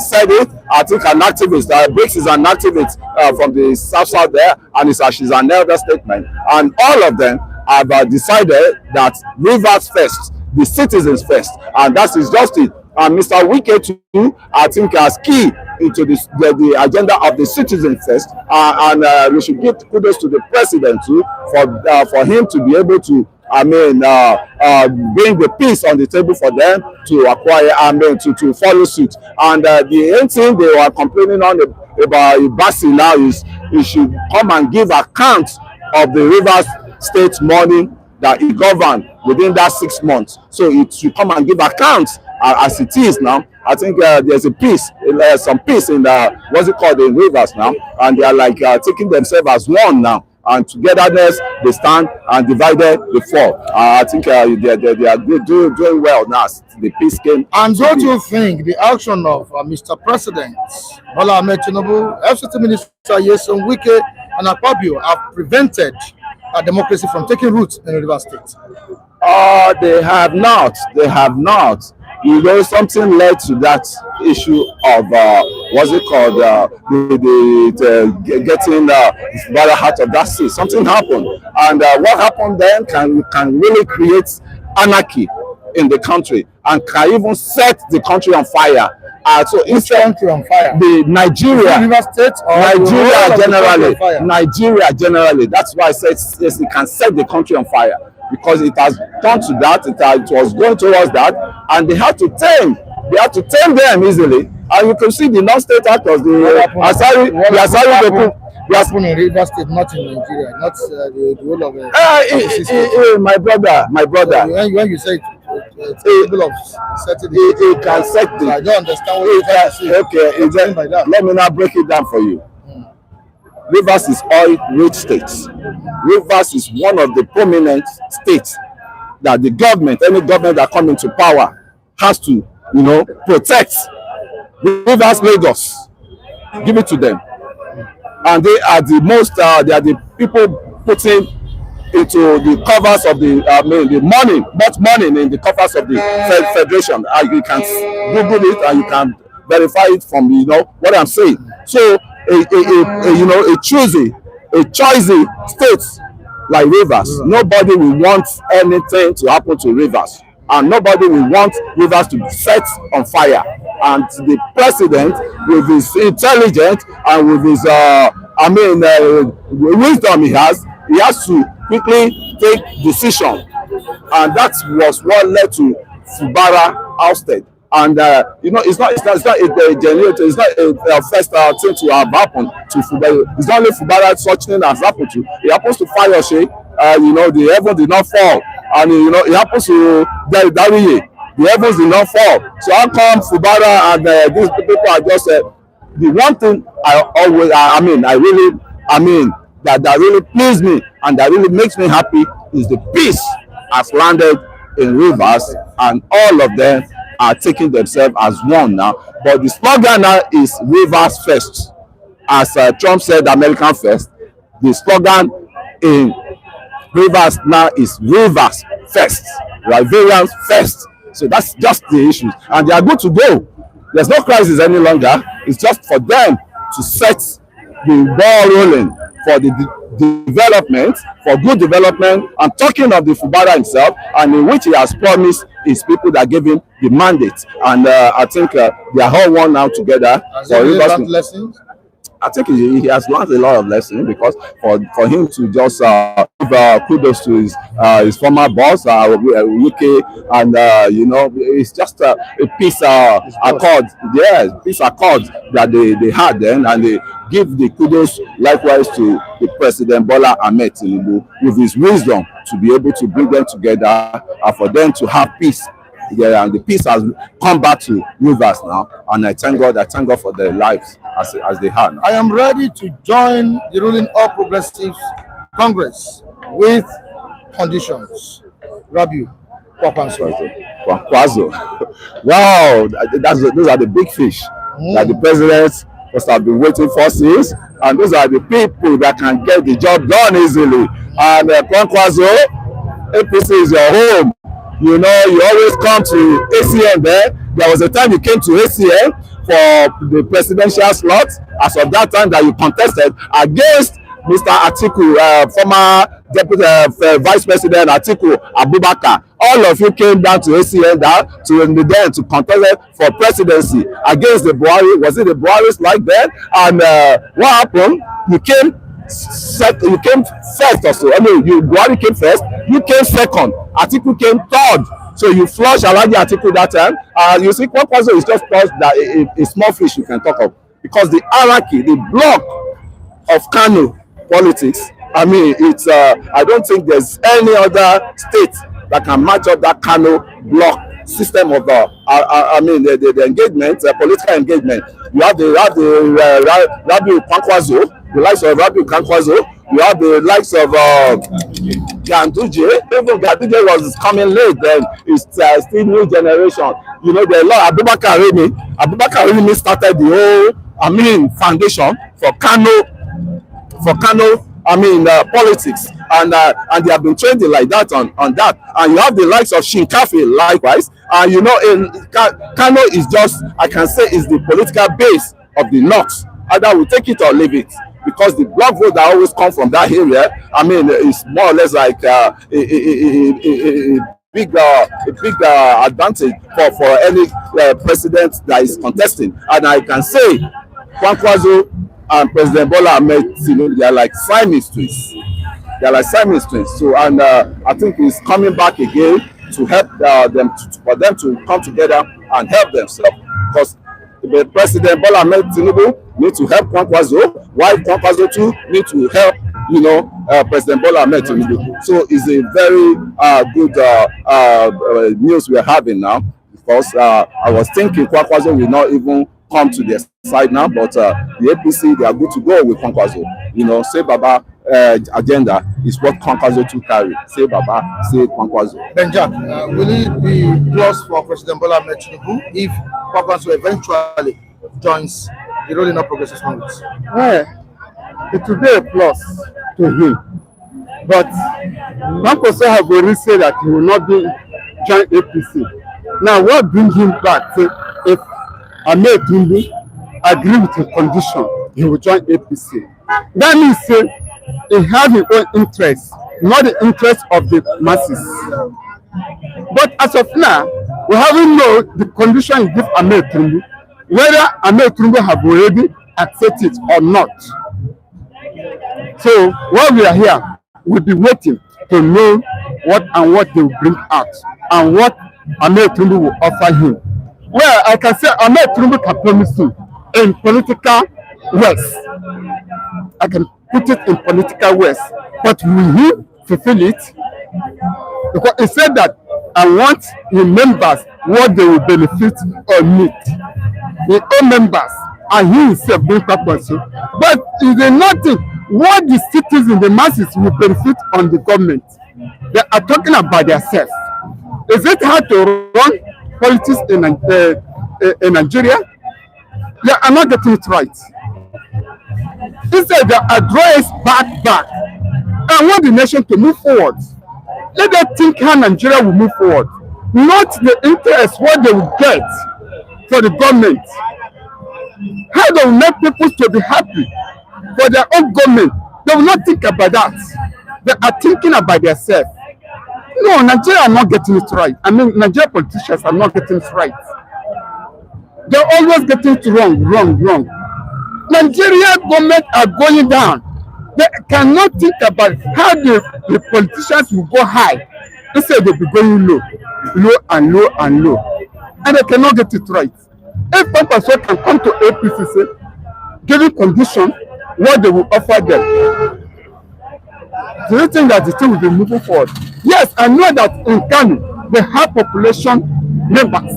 said it, I think an activist, Briggs is an activist from the south there, and she's an elder statement. And all of them have decided that Rivers first, the citizens first, and that is just it. And Mr. Wike too, I think, has key into the agenda of the citizens first, and we should give kudos to the president too for him to be able to bring the peace on the table for them to acquire to follow suit. And the only thing they were complaining on about Ibasi now is he should come and give account of the Rivers State money that he governed within that 6 months. So it should come and give accounts as it is now. I think there's a peace, some peace in in Rivers now, and they are like taking themselves as one now, and togetherness they stand, and divided they fall. I think they are doing well now. The peace came. And don't you think the action of Mr. President Tinubu, FCT Minister Nyesom Wike, and Apkabio have prevented democracy from taking root in Rivers State? They have not. you know, something led to that issue of what's it called, getting Fubara out of that seat. Something happened, and what happened then can really create anarchy in the country and can even set the country on fire. So instead, the Nigeria generally. That's why I said yes, it can set the country on fire, because it has done to that. It was going towards that, and they had to tame. They had to tame them easily. And you can see the non-state actors, the Asari people. We are in Rivers State, not in Nigeria, not the whole of my brother. So when you say it's capable of setting it can set the. So I don't understand what you're trying to say. Okay, by that. Let me now break it down for you. Rivers is oil-rich state. Rivers is one of the prominent states that the government, any government that comes into power, has to, you know, protect. Rivers, Lagos, give it to them, and they are the most. They are the people putting into the covers of the the money, much money in the covers of the federation. You can Google it and you can verify it from, you know, what I'm saying. So you know, a choosy state like Rivers, nobody will want anything to happen to Rivers, and nobody will want Rivers to set on fire. And the president, with his intelligence and with his wisdom he has to quickly take decision, and that was what led to Fubara ousted. And you know, it's not a generator. It's not a first thing to have happened to Fubara. It's not only Fubara such thing has happened to. It happens to Fayose. You know, the heaven did not fall, and you know, it happens to Dariye. The heavens did not fall. So how come Fubara and these people are just the one thing that really please me and that really makes me happy is the peace has landed in Rivers, and all of them are taking themselves as one now. But the slogan now is Rivers first. As Trump said, American first. The slogan in Rivers now is Rivers first, Riverians first. So that's just the issues, and they are good to go. There's no crisis any longer. It's just for them to set the ball rolling for the development, for good development. I'm talking of the Fubara himself, and in which he has promised his people that gave him the mandate. And I think they are all one now together. Has he learned lessons? I think he has learned a lot of lessons, because for him to just give kudos to his former boss, Wike, and you know, it's just a peace accord. Yes, peace accord that they had then, and they give the kudos likewise to the President Bola Ahmed Tinubu with his wisdom to be able to bring them together and for them to have peace. Yeah, and the peace has come back to Rivers now, and I thank God for their lives as they had. I am ready to join the ruling All Progressives Congress with conditions. Rabiu Kwankwaso. Wow, those are the big fish that the president must have been waiting for since, and those are the people that can get the job done easily. And Kwankwaso, APC is your home. You know, you always come to ACN there. There was a time you came to ACN for the presidential slot, as of that time that you contested against Mr. Atiku, former Deputy Vice President Atiku Abubakar. All of you came down to ACN to contest for presidency against the Buhari. Was it the Buhari's like that? And what happened? You came first also. I mean, Buhari came first, you came second, Atiku came third. So you flush Alhaji Atiku that time. You see, Kwankwaso is just that a small fish you can talk of, because the hierarchy, the block of Kano politics, I mean, it's I don't think there's any other state that can match up that Kano block system of the engagement, political engagement. You have the Rabiu Kwankwaso, the likes of Rabiu Kwankwaso. You have the likes of Ganduje. Even Ganduje was coming late, then it's still new generation. You know, the law Abubakar Arimi started the whole foundation for Kano politics, and they have been trending like that on that. And you have the likes of Shinkafi likewise, and you know, in Kano is just, I can say, is the political base of the north. Either we take it or leave it, because the block vote that always come from that area, is more or less like a big advantage for any president that is contesting. And I can say Kwankwaso and President Bola Ahmed Tinubu, they are like Siamese twins. They are like Siamese twins. So, and I think he's coming back again to help for them to come together and help themselves, because the President Bola Ahmed Tinubu need to help Kwankwaso, while Kwankwaso too need to help, President Bola Ahmed Tinubu. So it's a very good news we are having now, because I was thinking Kwankwaso will not even come to their side now, but the APC, they are good to go with Kwankwaso. Say Baba agenda is what Kwankwaso to carry. Say Baba, say Kwankwaso. Then Jack, will it be plus for President Bola Ahmed Tinubu if Kwankwaso eventually joins the Rolling Up Progressive Congress? It will be a plus to him, but Kwankwaso have already said that he will not be join APC. Now, what brings him back? Say, if Ahmed Tinubu agree with the condition, he will join APC. That means he has his own interest, not the interest of the masses. But as of now, we haven't known the condition he gives Ahmed Tinubu, whether Ahmed Tinubu have already accepted it or not. So while we are here, we'll be waiting to know what they will bring out and what Ahmed Tinubu will offer him. Well, I can say Ahmed Tinubu can promise you in political ways. I can put it in political ways, but will he fulfill it? Because he said that I want the members what they will benefit or need. The own members and he himself being purposeful. But is there nothing what the citizens, the masses will benefit on the government? They are talking about themselves. Is it hard to run politics in Nigeria? They are not getting it right. Instead, they address back and want the nation to move forward. Let them think how Nigeria will move forward, not the interest what they will get for the government. How they will make people to be happy for their own government. They will not think about that. They are thinking about themselves. No, Nigeria are not getting it right. Nigerian politicians are not getting it right. They're always getting it wrong. Nigerian government are going down. They cannot think about how the politicians will go high. Instead, they'll be going low and low. And they cannot get it right. If Kwankwaso can come to APC, giving condition, what they will offer them, do you think that the thing will be moving forward? Yes, I know that in Kano, they have population members.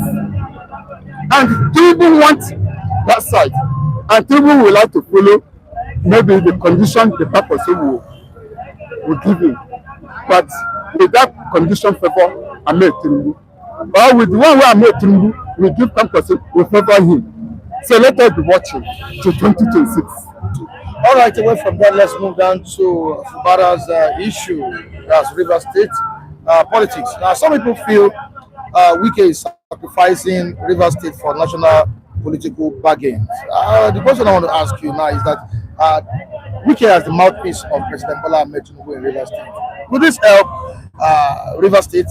And Tinubu wants that side. And Tinubu will have to follow maybe the condition the purpose will give him. But with that condition favor Ahmed Tinubu. Or with the one where Ahmed Tinubu will give Kwankwaso will favor him. So let us be watching to 2026. All right, away from that, let's move down to Fubara's issue as River State politics. Now, some people feel Wike is sacrificing River State for national political bargains. The question I want to ask you now is that Wike as the mouthpiece of President Bola Ahmed Tinubu in River State. Would this help River State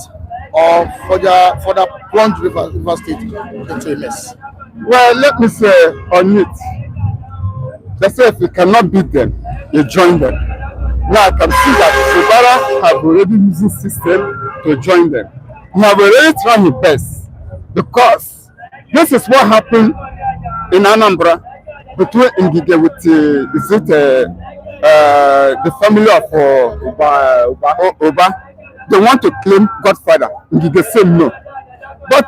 or further plunge River State into a mess? Well, let me say on it. They say if you cannot beat them, you join them. Now I can see that Fubara have already using system to join them. He have already tried his best because this is what happened in Anambra between Ngige with the family of Oba. They want to claim Godfather. Ngige said no. But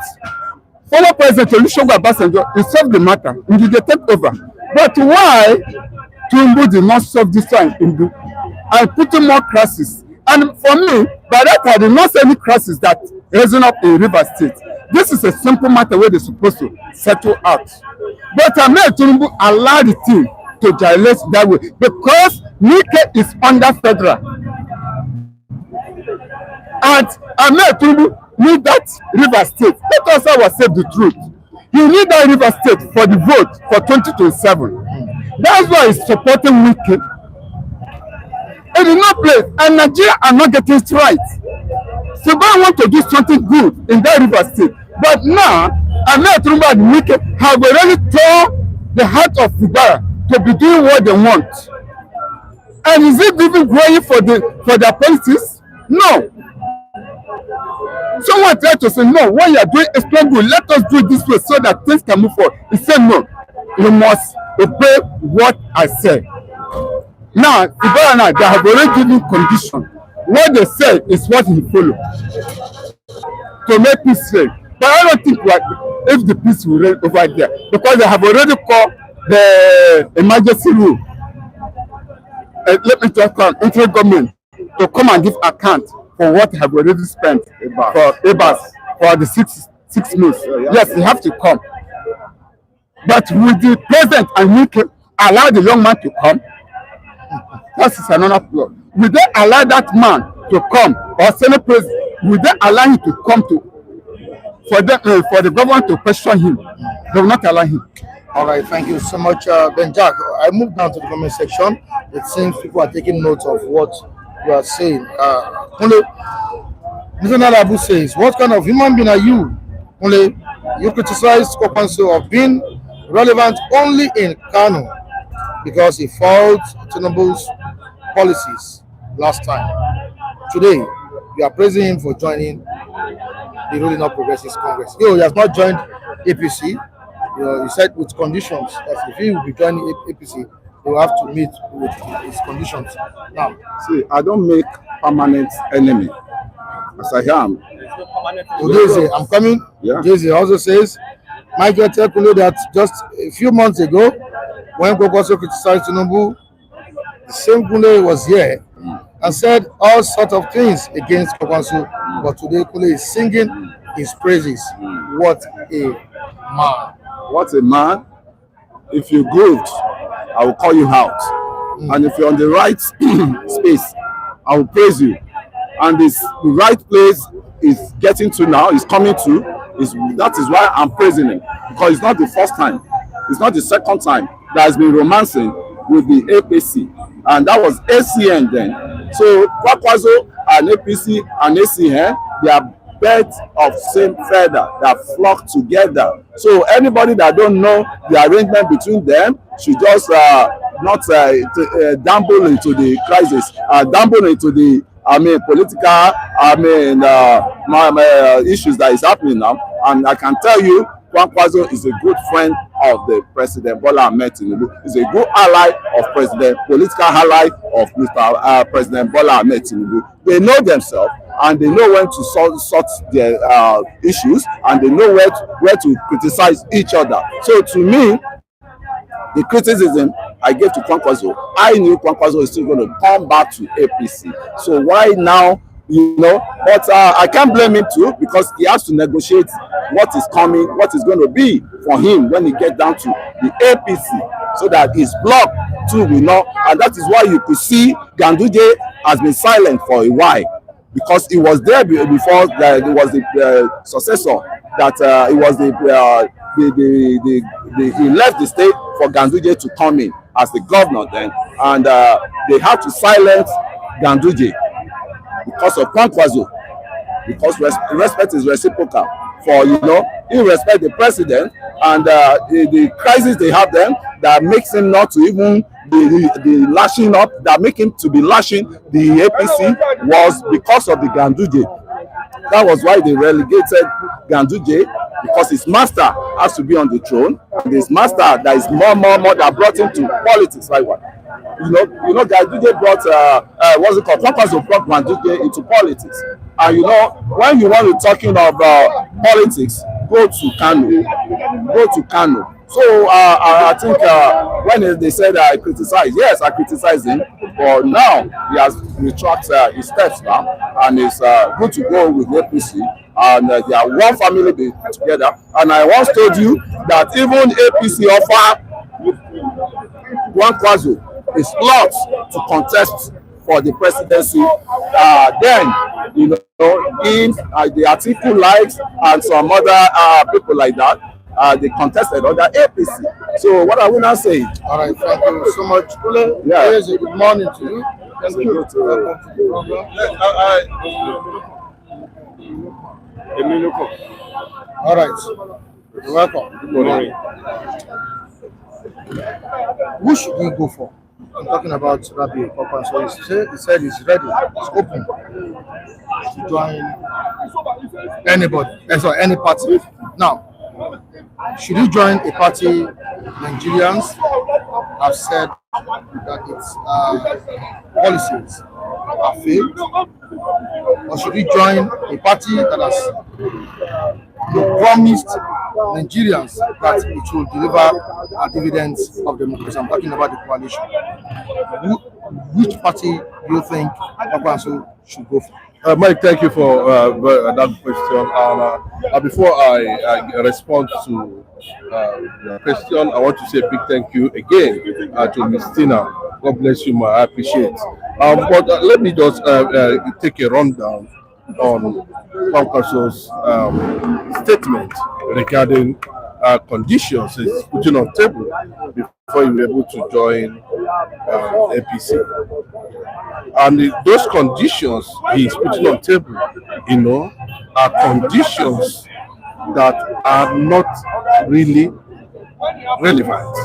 former President Olusegun Obasanjo, he solved the matter. Ngige take over. But why Tinubu did not solve this one and putting more crisis? And for me, by that time, I did not see any crisis that risen up in River State. This is a simple matter where they're supposed to settle out. But Ahmed Tinubu allowed the team to dilate that way because Wike is under federal. And Ahmed Tinubu need that River State. Let us say the truth. You need that River State for the vote for 2027. That's why he's supporting Wike. It is not place, and Nigeria are not getting it right. So God want to do something good in that River State. But now, Ahmed Tinubu and Wike have already torn the heart of Fubara to be doing what they want. And is it even growing for their policies? No. Someone tried to say, no, what you are doing is not good. Let us do it this way so that things can move forward. He said, no, you must obey what I said. Now, Fubara now, they have already given condition. What they say is what he follow to make peace reign. But I don't think if the peace will reign over there because they have already called the emergency rule. Let me talk about interim government to come and give account for what they have already spent for EBAS for the six months. Yes, they have to come. But will the president and Wike allow the young man to come? That is another problem. Will they allow that man to come, or Senate President? Will they allow him to come for the government to question him? They will not allow him. All right, thank you so much, Ben Jack. I moved down to the comment section. It seems people are taking note of what you are saying. Mr. Nalabu says, "What kind of human being are you? Only you criticize Kwankwaso of being relevant only in Kano because he followed Tinubu's policies last time. Today, you are praising him for joining the ruling of Progressive Congress. He has not joined APC. He said with conditions that if he will be joining APC, he will have to meet with his conditions. Now, see, I don't make permanent enemy as I am. Udeze, I'm coming. Yeah. Udeze also says, Michael Tekule, that just a few months ago, when Kwankwaso criticized Tinubu, the same Kule was here and said all sorts of things against Kwankwaso, but today Kule is singing his praises. What a man. What a man. If you're good, I will call you out. And if you're on the right space, I will praise you. And the right place is getting to now, is coming to, that is why I'm praising him. Because it's not the first time, it's not the second time that has been romancing with the APC. And that was ACN then. So Kwankwaso and APC and ACN, they are birds of same feather that flock together. So anybody that don't know the arrangement between them should just not dabble into the crisis, dabble into the political issues that is happening now. And I can tell you, Kwankwaso is a good friend of the President Bola Ahmed Tinubu. Is a good ally of political ally of Mr. President Bola Ahmed Tinubu. They know themselves and they know when to sort their issues, and they know where to criticize each other. So to me, the criticism I gave to Kwankwaso, I knew Kwankwaso is still going to come back to APC. So why now? But I can't blame him too, because he has to negotiate what is coming, what is going to be for him when he gets down to the APC, so that his bloc too will not. And that is why you could see Ganduje has been silent for a while, because he was there before he was the successor, that he was he left the state for Ganduje to come in as the governor then, and they had to silence Ganduje because of Kwankwaso, because respect is reciprocal. For he respect the president, and the crisis they have then that makes him not to even be lashing up, that make him to be lashing the APC was because of the Ganduje. That was why they relegated Ganduje, because his master has to be on the throne. And his master that is more that brought him to politics. Like what? Ganduje brought what's it called? Kwankwaso brought Ganduje into politics. And when you want to talking of politics, go to Kano. So I think when they said I criticized, yes, I criticized him, but now he has retracted his steps now, and it's good to go with APC, and they are one family together. And I once told you that even APC offer Kwankwaso is slots to contest for the presidency, then him, the Atiku likes and some other people like that, they contested under APC. So what I will now say. All right, thank you so much. Yeah. Yes, good morning to you. Thank you. Welcome to the program. All right. You're welcome. Good morning. Who should we go for? I'm talking about Rabiu Kwankwaso. He said he's ready. He's open to join anybody. Sorry, any party. Now, should he join a party Nigerians have said that its policies are failed? Or should he join a party that has promised Nigerians that it will deliver dividends of democracy? I'm talking about the coalition. Which party do you think Kwankwaso should go for? Mike, thank you for that question. Before I respond to the question, I want to say a big thank you again to Ms. Tina. God bless you, ma. I appreciate. But let me just take a rundown on Kwankwaso's statement regarding conditions he's putting on table before he will be able to join APC. And those conditions he's putting on table, are conditions that are not really relevant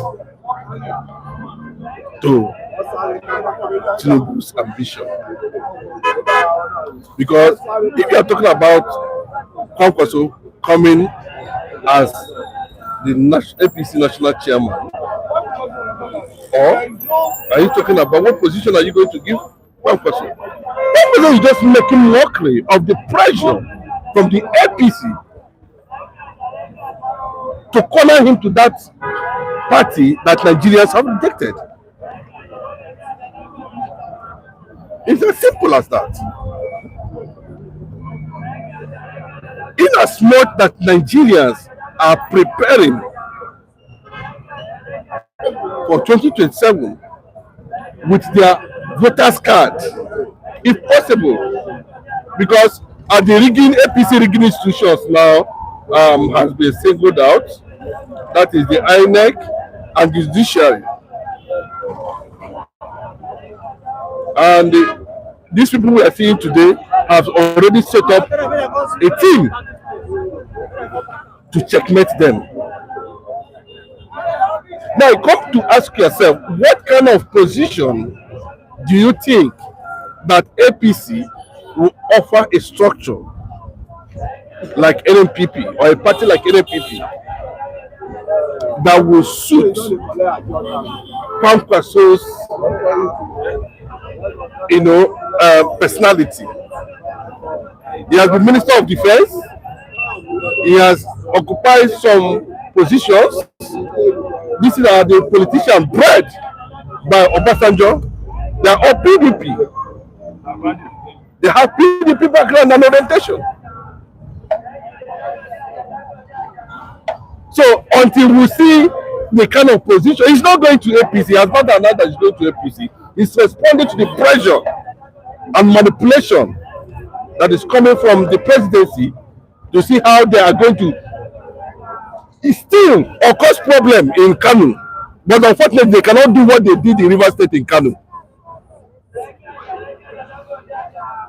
to Tinubu's ambition. Because if you are talking about Kwankwaso coming as the APC national chairman, or are you talking about what position are you going to give Kwankwaso? Kwankwaso is just making mockery of the pressure from the APC to corner him to that party that Nigerians have rejected. It's as simple as that. In as much that Nigerians are preparing for 2027 with their voters card, if possible, because at the APC rigging institutions now has been singled out. That is the INEC and the judiciary. And these people we are seeing today have already set up a team to checkmate them. Now, come to ask yourself, what kind of position do you think that APC will offer a structure like NNPP or a party like NNPP that will suit Kwankwaso's personality? He has been Minister of Defense. He has occupied some positions. These are the politicians bred by Obasanjo. They are all PDP. They have PDP background and orientation. So until we see the kind of position, he's not going to APC. He has not announced that he's going to APC. He's responding to the pressure and manipulation that is coming from the presidency to see how they are going to still cause problem in Kano. But unfortunately, they cannot do what they did in Rivers State in Kano.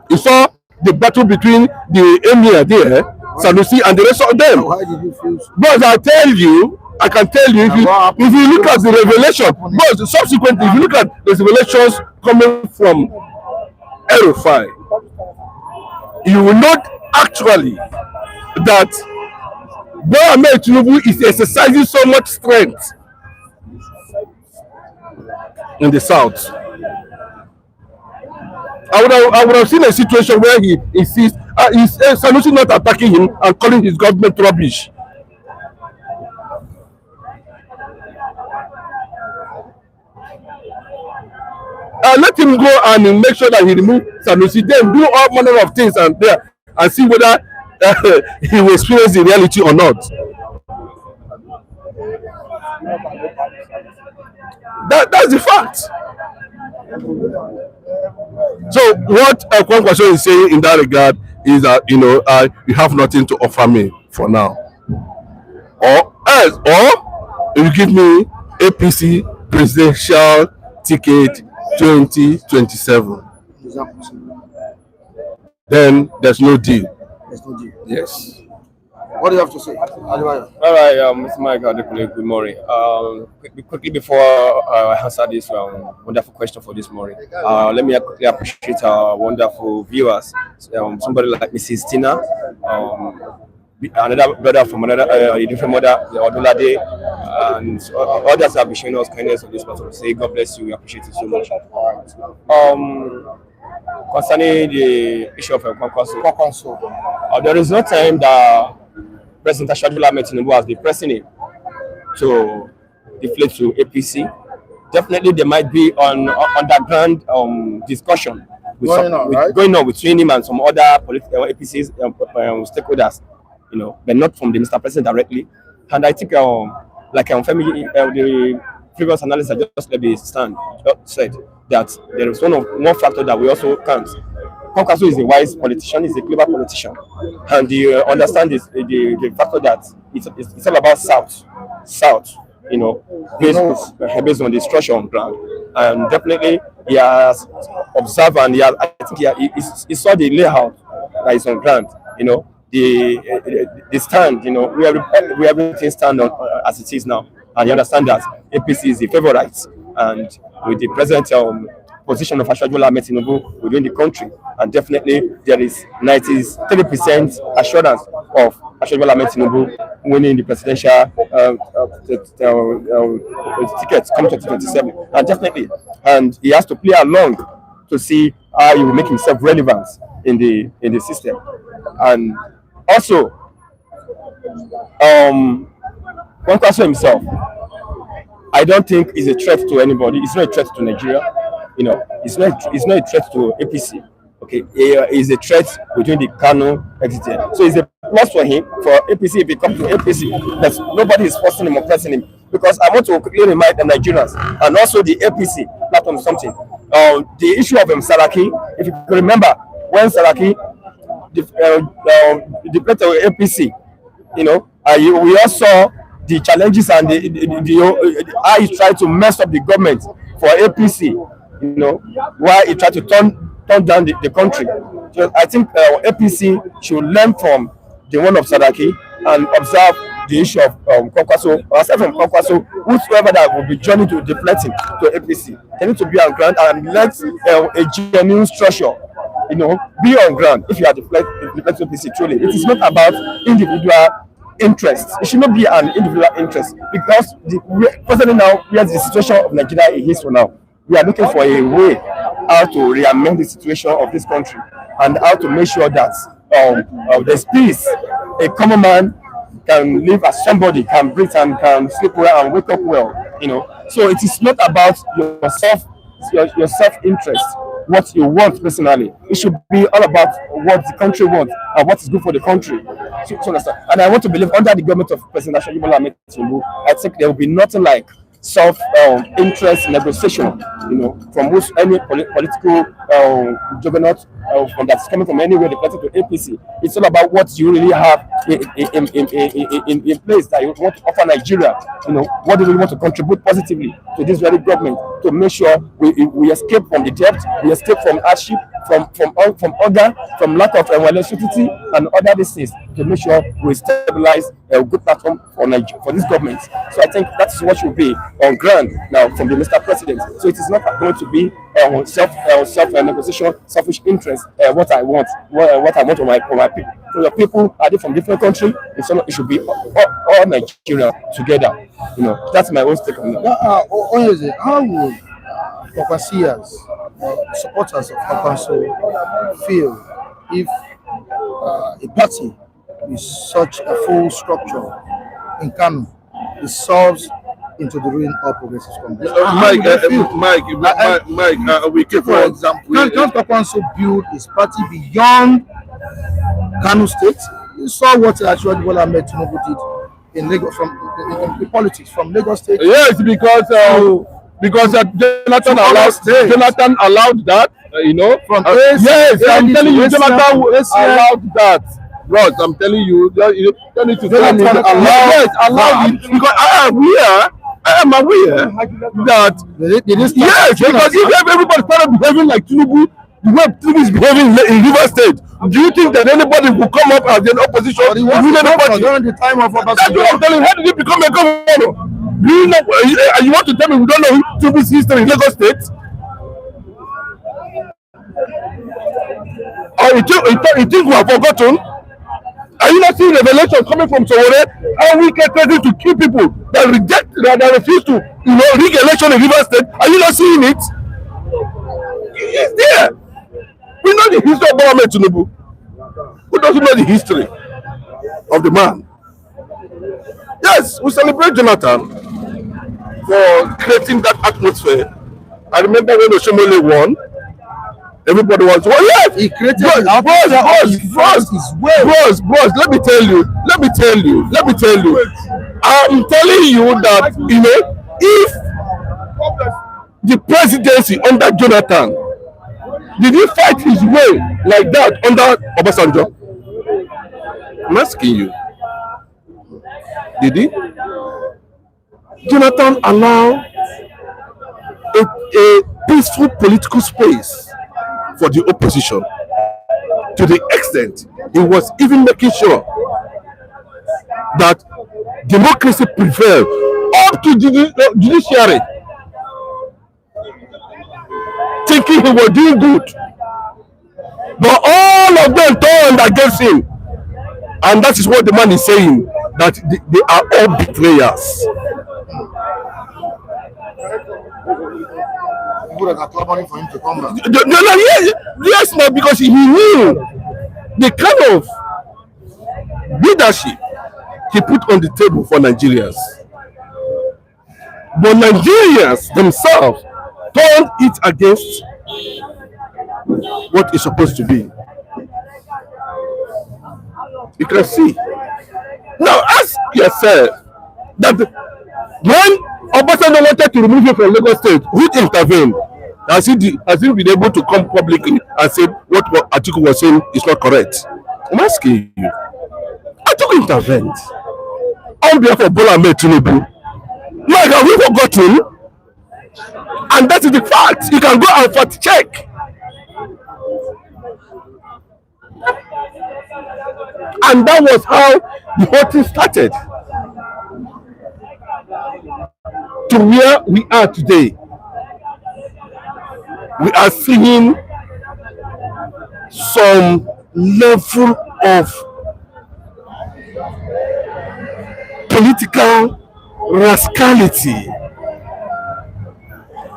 You saw the battle between the emir there, Sanusi, and the rest of them. Why did you feel so? But I can tell you, if you look at the revelation, but subsequently, if you look at the revelations coming from Erufai, you will note actually that Bola Tinubu is exercising so much strength in the south. I would have seen a situation where he insists, Sanusi not attacking him and calling his government rubbish. Let him go and make sure that he remove Sanusi, then do all manner of things and see whether he will experience the reality or not. That's the fact. So what Kwankwaso is saying in that regard is that you have nothing to offer me for now, or else, or you give me APC presidential ticket 2027. Then there's no deal. There's no deal. Yes. What do you have to say? Adebayo? All right, Mr. Mike, good morning. Quickly before I answer this wonderful question for this morning, let me quickly appreciate our wonderful viewers. Somebody like Mrs. Tina, another brother from a different mother, Odulade, and others have been showing us kindness on this platform. Say God bless you. We appreciate it so much. Concerning the issue of Kwankwaso, there is no time that President Tinubu has been pressing him to deflate to APC. Definitely, there might be an underground discussion going on between him and some other political APC stakeholders, but not from the Mr. President directly. And I think, the previous analyst I just let me said that there is one factor that we also can't. Kwankwaso is a wise politician, he's a clever politician, and he understands the factor that it's all about South, based on the structure on ground, and definitely he has observed and he saw the layout that is on ground, the stand, where everything stand on as it is now, and you understand that APC is the favorite, and with the present position of Bola Ahmed Tinubu within the country, and definitely there is 93% assurance of Bola Ahmed Tinubu winning the presidential tickets come 2027, and he has to play along to see how he will make himself relevant in the system. And also, Kwankwaso himself, I don't think is a threat to anybody. It's not a threat to Nigeria. It's not a threat to APC. Okay, it's a threat between the Kano exit. So it's a plus for him, for APC, if he comes to APC, that nobody is forcing him or pressing him. Because I want to quickly remind the Nigerians and also the APC platform something. The issue of Saraki, if you can remember, when Saraki deflated APC, we all saw the challenges and how he tried to mess up the government for APC, why he tried to turn down the country. So I think APC should learn from the one of Saraki and observe the issue of Kwankwaso, or aside from Kwankwaso, whosoever that will be joining to deflect him to APC. They need to be on ground and let a genuine structure, be on ground. If you are deflecting APC, truly, it is not about individual interest. It should not be an individual interest, because the president now, here's the situation of Nigeria is for now. We are looking for a way how to reamend the situation of this country and how to make sure that there's peace. A common man can live as somebody, can breathe and can sleep well and wake up well. So it is not about your self-interest, what you want personally. It should be all about what the country wants and what is good for the country. And I want to believe under the government of President Bola Ahmed Tinubu, I think there will be nothing like self-interest negotiation, from which any political juggernaut that's coming from anywhere related to APC. It's all about what you really have in place that you want to offer Nigeria. What do we want to contribute positively to this very government to make sure we escape from the debt, we escape from hardship, from hunger, from lack of electricity and other things, to make sure we stabilize a good platform for this government. So I think that's what should be on ground now from the Mr. President. So it is not going to be self negotiation, selfish interest. What I want for my people. So the people are from different countries. It should be all Nigeria together. That's my own take on that. How would Kwakwasians, supporters of Kwankwaso, feel if a party with such a full structure in Kano dissolves into the ruin of Progressive Congress? Mike, we take for example. Can Kwankwaso build his party beyond Kano State? You saw what actually Bola Ahmed Tinubu did in Lagos, in politics from Lagos State. Yes, because because Jonathan allowed that, From yes, I'm telling you, Jonathan allowed that. Ross, I'm telling you, you don't need to tell me allow it, because I am aware that yes, because if everybody started behaving like Tinubu, the way Tinubu is behaving in Rivers State, do you think that anybody will come up as an opposition? During the time of That's what I'm telling you. How did he become a governor? Do you know? You want to tell me we don't know Tinubu's history in Lagos State? Or you think we have forgotten? Are you not seeing revelation coming from Sowore? How we get ready to kill people that refuse to, rig election in Rivers State? Are you not seeing it? It's there. We know the history of Mohammed Tinubu. Who doesn't know the history of the man? Yes, we celebrate Jonathan for creating that atmosphere. I remember when Oshomole won. Everybody was, yes, he created boss, let me tell you. I'm telling you that, if the presidency under Jonathan, did he fight his way like that under Obasanjo? I'm asking you. Did he? Jonathan allowed a peaceful political space for the opposition, to the extent he was even making sure that democracy prevailed up to the judiciary, thinking he was doing good, but all of them turned against him, and that is what the man is saying, that they are all betrayers. People that are clamoring for him to come back. Yes, no, because he knew the kind of leadership he put on the table for Nigerians. But Nigerians themselves turned it against what is supposed to be. You can see. Now ask yourself that when Obasanjo wanted to remove him from Lagos State, who intervened? Has he been able to come publicly and say what Atiku was saying is not correct? I'm asking you. Atiku intervened on behalf of Bola Ahmed Tinubu. Like, have we forgotten? And that is the fact. You can go and fact check. And that was how the whole thing started. To where we are today, we are seeing some level of political rascality.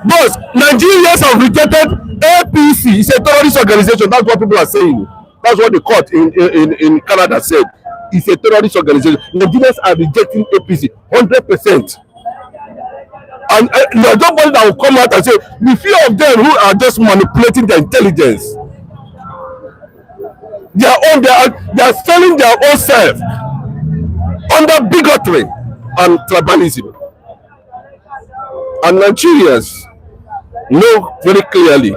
But Nigerians have rejected APC. It's a terrorist organization. That's what people are saying. That's what the court in Canada said. It's a terrorist organization. Nigerians are rejecting APC 100%. And there's nobody that will come out and say the few of them who are just manipulating their intelligence, they are selling their own self under bigotry and tribalism. And Nigerians know very clearly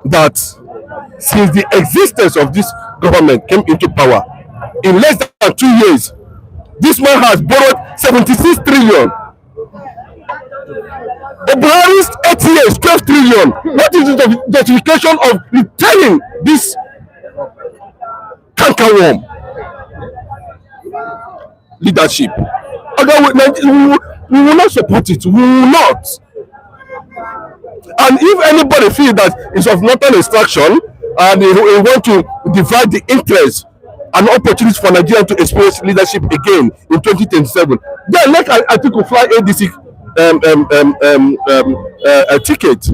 that since the existence of this government came into power, in less than 2 years, this man has borrowed 76 trillion. Buhari's 8 years, 12 trillion. What is the justification of returning this cankerworm leadership? We will not support it. We will not. And if anybody feels that it's of northern extraction and they want to divide the interest and opportunities for Nigeria to experience leadership again in 2027, then let Atiku fly ADC a ticket,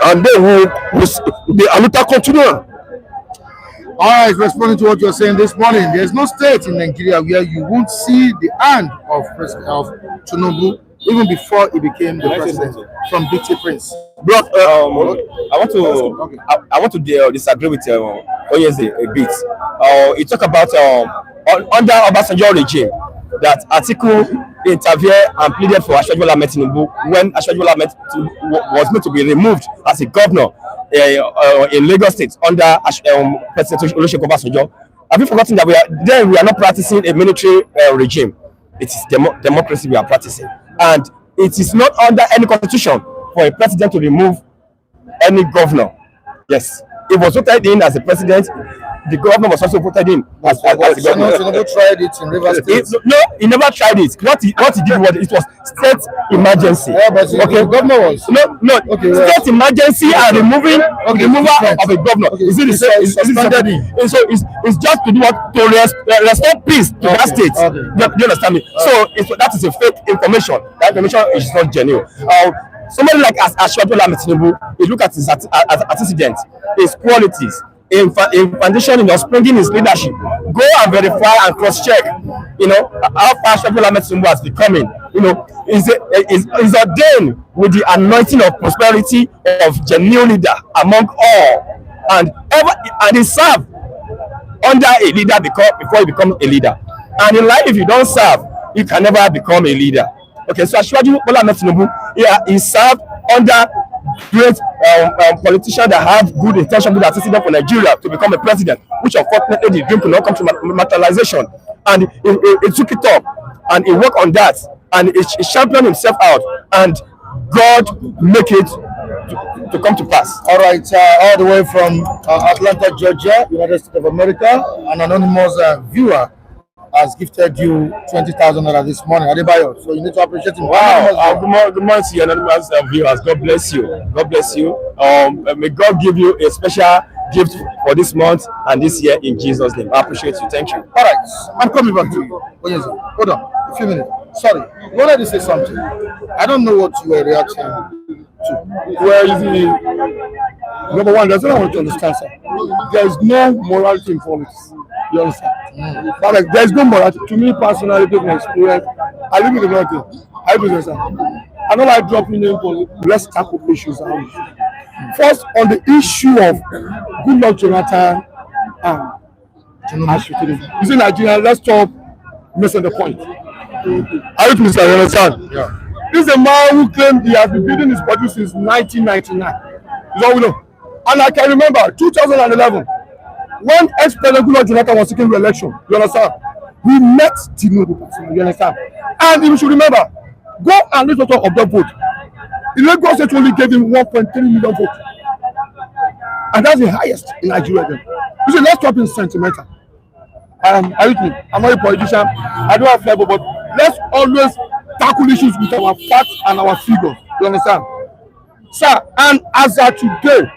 and then the Aluta continue. All right, responding to what you're saying this morning, there's no state in Nigeria where you won't see the hand of Tinubu even before he became the president from Beauty Prince. Bro, I want to disagree with Oyeze a bit. He talked about under Obasanjo regime that Atiku intervened and pleaded for Ashwaji Ahmed Tinubu when Ashwaji Ahmed Tinubu was meant to be removed as a governor in Lagos State under President Olusegun Obasanjo. Have you forgotten that we are not practicing a military regime? It is democracy we are practicing, and it is not under any constitution for a president to remove any governor. Yes, it was voted in as a president. The governor was also voted in as the governor. Tinubu tried it in Rivers State. No, he never tried it. What he did was it was state emergency. Yeah, but okay, the governor was no. Okay, state emergency and removal of a governor. Okay. Is it the same? So it's just to do what to restore peace to that state. Okay. Do you understand me? So that is a fake information. That information is not genuine. Somebody like Ashwaji Ahmed Tinubu, you look at his antecedents, his qualities, in foundation, springing his leadership. Go and verify and cross-check, how far Ashwaji Ahmed Tinubu has becoming. Is ordained with the anointing of prosperity of genuine leader among all, and he served under a leader before he becomes a leader. And in life, if you don't serve, you can never become a leader. Okay, so Ashwaji Ahmed Tinubu, he served under great politicians that have good intention, good attitude for Nigeria to become a president, which unfortunately the dream could not come to materialization. And he took it up and he worked on that and he championed himself out, and God make it to come to pass. All right, all the way from Atlanta, Georgia, United States of America, an anonymous viewer has gifted you 20,000 this morning, Adebayo. So you need to appreciate him. Wow! Good morning to you, anonymous viewers. God bless you. God bless you. May God give you a special gift for this month and this year in Jesus' name. I appreciate you. Thank you. All right, I'm coming back to you. Hold on, a few minutes. Sorry, go ahead and say something. I don't know what you were reacting to. Well, number one, that's what I want to understand, sir. There is no morality in politics. You understand? But like, there is no morality. To me personally, based on my experience, I live in the north. I live I don't like dropping in for less tackle issues around. First, on the issue of Goodluck Jonathan and Ashwini. You see, Nigeria, let's stop missing the point. I don't understand. Yeah. This is a man who claimed he has been building his body since 1999. Is all we know. And I can remember 2011 when ex-president Goodluck Jonathan was seeking re-election. You understand? We met Tinubu. You understand? And you should remember, go and look at of the vote. The Lagos State only gave him 1.3 million votes, and that's the highest in Nigeria. Then you see, let's stop being sentimental. I'm not a politician. I don't have flavor, but let's always tackle issues with our facts and our figures. You understand, sir? And as of today,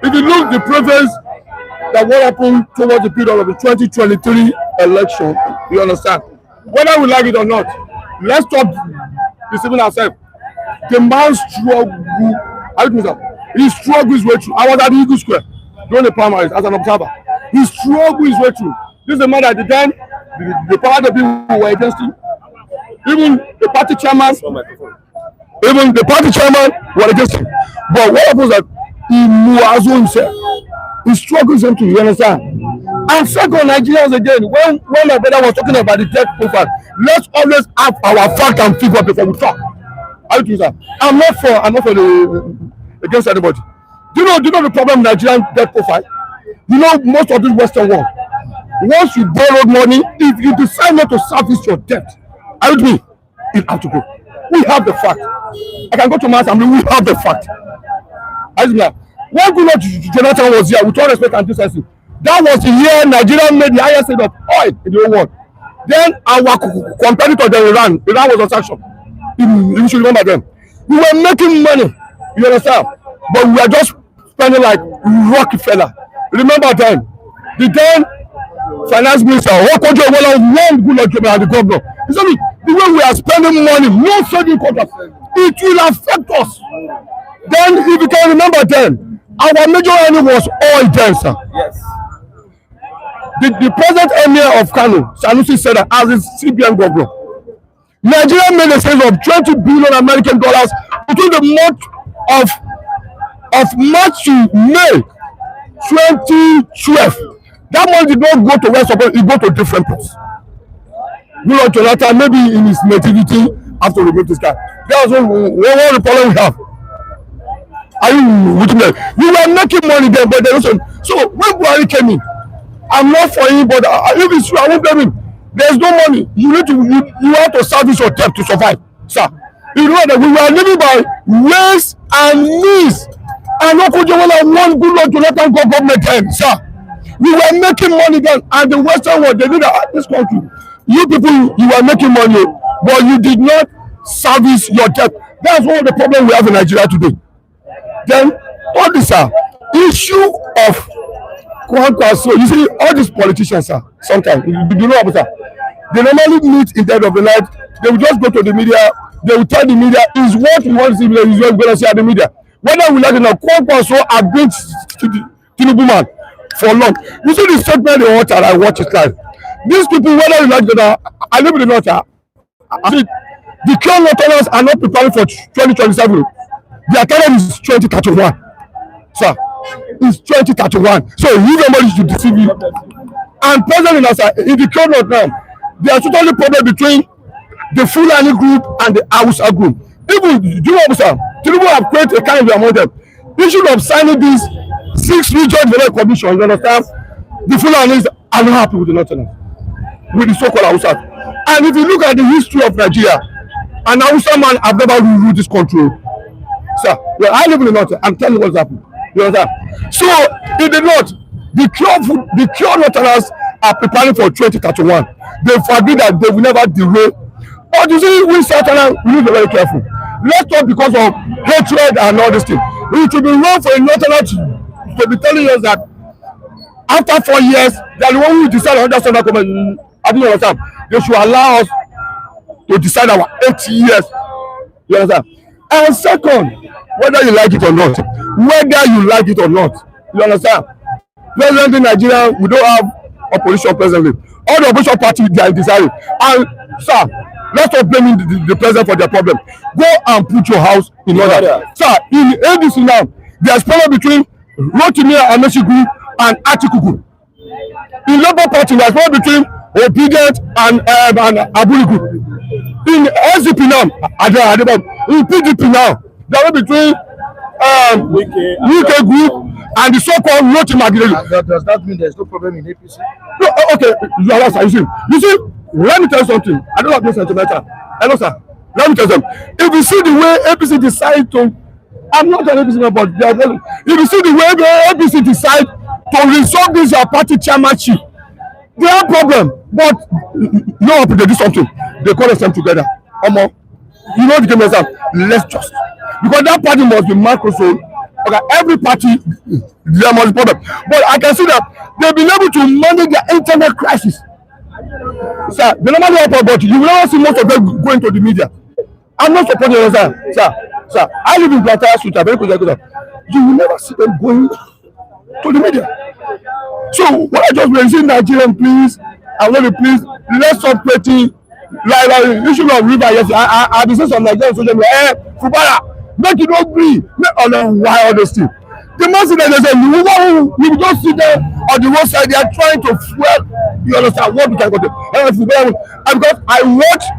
if you look the preference that what happened towards the period of the 2023 election, you understand, whether we like it or not, let's stop deceiving ourselves. The man struggled. He struggled his way through. I was at the Eagle Square during the primaries as an observer. He struggled his way through. This is a man that at the time, the power of the people who were against him, even the party chairman were against him. But what happens that he muazu himself. He struggles him to, you understand? And second, Nigerians again, when my brother was talking about the death profile, let's always have our fact and figure before we talk. I'm not for the against anybody. Do you know the problem with Nigerian debt profile? You know, most of this Western world, once you borrow money, if you decide not to service your debt, you have to go. We have the fact. I can go to my assembly, we have the fact. When Goodluck Jonathan was here, with all respect and decency, that was the year Nigeria made the highest rate of oil in the whole world. Then our competitor, Iran was on sanction. You should remember them. We were making money, you understand? But we were just spending like Rockefeller. Remember then, the then finance minister, Okojo warned Goodluck Jonathan, the governor. He said, the way we are spending money, no saving contract, it will affect us. Then, if you can remember then, our major enemy was oil then, sir. Yes. The present emir of Kano, Sanusi, said that as his CBN governor, Nigeria made a sales of $20 billion American dollars between the month of March to May 2012. That money did not go to West Africa, it go to different places. Goodluck Jonathan, maybe in his nativity, have to remove this guy. That's one the problem we have. Are you with me? We were making money then, but so when Buhari came in, I'm not for anybody. If it's true, I won't blame him. There's no money. You need to you have to service your debt to survive, sir. You know that we were living by ways and means. And no could one Goodluck Jonathan government then, sir. We were making money then, and the Western world, they did that this country. You people, you were making money, but you did not service your debt. That's one of the problems we have in Nigeria today. Then, all this issue of Kwankwaso, you see, all these politicians, sometimes, you know what, they normally meet in the end of the night, they will just go to the media, they will tell the media, is what we want to see, is what we're going to see at the media. Whether we like it or not, Kwankwaso against Tinubu man for long. You see the statement they watch and I watch it live. These people, whether you like it or not, I live in the north, the current Northerners are not preparing for 2027. Their target is 2031. Sir, it's 2031. So you nobody should deceive you. And President in the current north now, there are totally problem between the Fulani group and the Hausa group. Even, do you know what, sir? Tinubu have created a kind of among them. They should have signed this 6 region development commission. You understand? The Fulanis are not happy with the Northerners, with the so-called Hausa. And if you look at the history of Nigeria, an Hausa man have never ruled this country. Sir, well, I live in the north. I'm telling you what's happening. You understand? So, in the north, the pure Northerners are preparing for 2031. They've agreed that they will never derail. But you see, we Southerners, we need to be very careful. Let's not because of hatred and all this thing. It should be wrong for a Northerner to be telling us that after 4 years, that the one who decide on that Southern government, I don't understand. They should allow us to decide our 8 years. You understand? And second, whether you like it or not, you understand? President in Nigeria, we don't have opposition presently. All the opposition parties, they are deciding. And sir, let's not blame the president for their problem. Go and put your house in order. Sir, in ADC now, there's problem between Rotimi and Meshi group and Atiku group. In Labour Party, there's problem between Obedient and Aburi group. In SDP now, in PDP now, there are between Wike group and the so-called Rotimi. Does that mean there's no problem in APC? No, okay, you see, let me tell you something. I don't have no sentimental. Hello, sir. Let me tell you something. If you see the way APC decide to, I'm not an APC member, but if you see the way the APC decide to resolve this party chairmanship, they have problem. But you know what, they do something. They call them together. You know the game is that. Let's just, because that party must be Microsoft. Okay, every party there must be problem. But I can see that they've been able to manage their internal crisis. Sir, they normally help, but you will never see most of them going to the media. I'm not supporting you, sir. I live in Plataya Street. You will never see them going to the media. So what I just mentioned, Nigerian, please, I want to please, let's stop creating like issue of river. Yes, I be saying some Nigerian social media. Fubara, make it not agree. Why all this thing? The most of them say we will just sit there on the roadside. They are trying to fuel. You understand what we can go to? And because I watched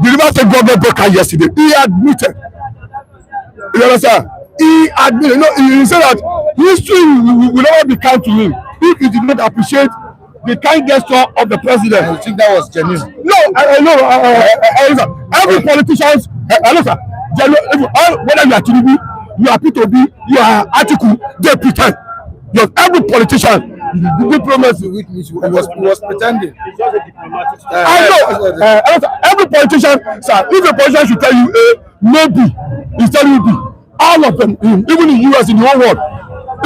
the River State Governor broadcast yesterday. He admitted. You understand? He admitted. No, he said that history will never be kind to him if he did not appreciate the kind gesture of the president. I think that was genuine. No, every politician, sir, whether you are Tinubu, you are P2B, you are Atiku, they pretend. Because every politician, the diplomacy, he was pretending. I know. Every politician, sir, if a politician should tell you A, maybe, he's telling you B. All of them, even in US, in the whole world,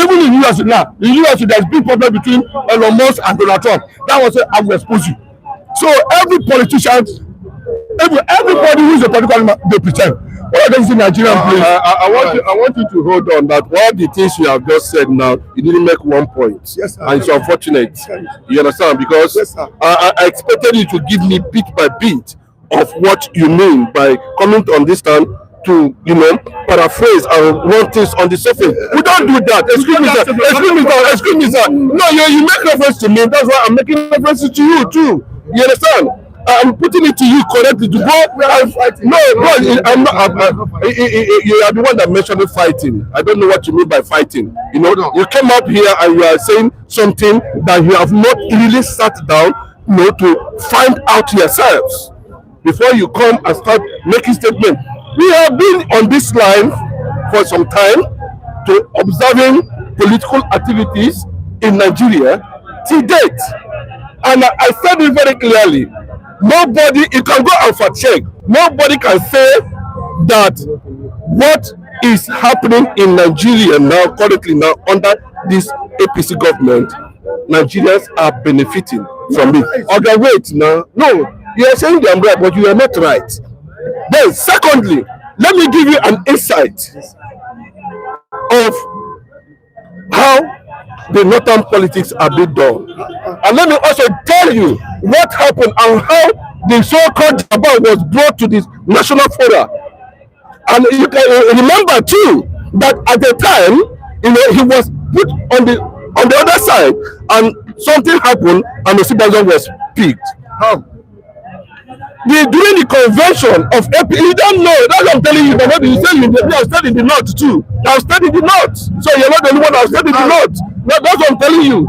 even in US now, in US there's big problem between Elon Musk and Donald Trump. That was I will expose you. So every politician, everybody who is a political animal, they pretend. What are they Nigerian please? I want you to hold on that all the things you have just said now, you didn't make one point. Yes, sir. And it's unfortunate. You understand? Because yes, I expected you to give me bit by bit of what you mean by coming on this stand to, paraphrase and run things on the surface. We don't do that. Excuse me, sir. No, you make reference to me. That's why I'm making references to you too. You understand? I'm putting it to you correctly to go. No, bro, I'm not. You are the one that mentioned fighting. I don't know what you mean by fighting. You know, you came up here and you are saying something that you have not really sat down, you know, to find out yourselves before you come and start making statements. We have been on this line for some time to observing political activities in Nigeria to date. And I said it very clearly. Nobody, you can go and fact check. Nobody can say that what is happening in Nigeria now, currently now, under this APC government, Nigerians are benefiting from it. Okay, wait now. No, you are saying I'm right, but you are not right. Then, secondly, let me give you an insight of how the northern politics are being done. And let me also tell you what happened and how the so-called Jabal was brought to this national forum. And you can remember too that at the time, you know, he was put on the other side, and something happened, and Osibajo was picked. How? During the convention of AP, you don't know. That's what I'm telling you. But maybe you say I studied in the north too. I studied in the north, so you're not the only one. I studied in the north. That's what I'm telling you.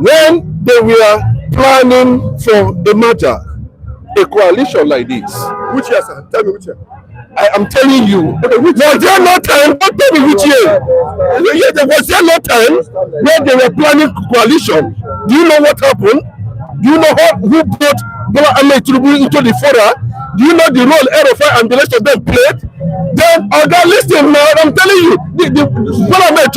When they were planning for a merger, a coalition like this. Which year, sir? Tell me which year. I am telling you. Was there no time? Don't tell me which year. Was there no time when they were planning coalition? Do you know what happened? Do you know who brought Bola Ahmed Tinubu into the fora? Do you know the role RFI and the rest of them played? Then, listen now, I'm telling you, the Bola Ahmed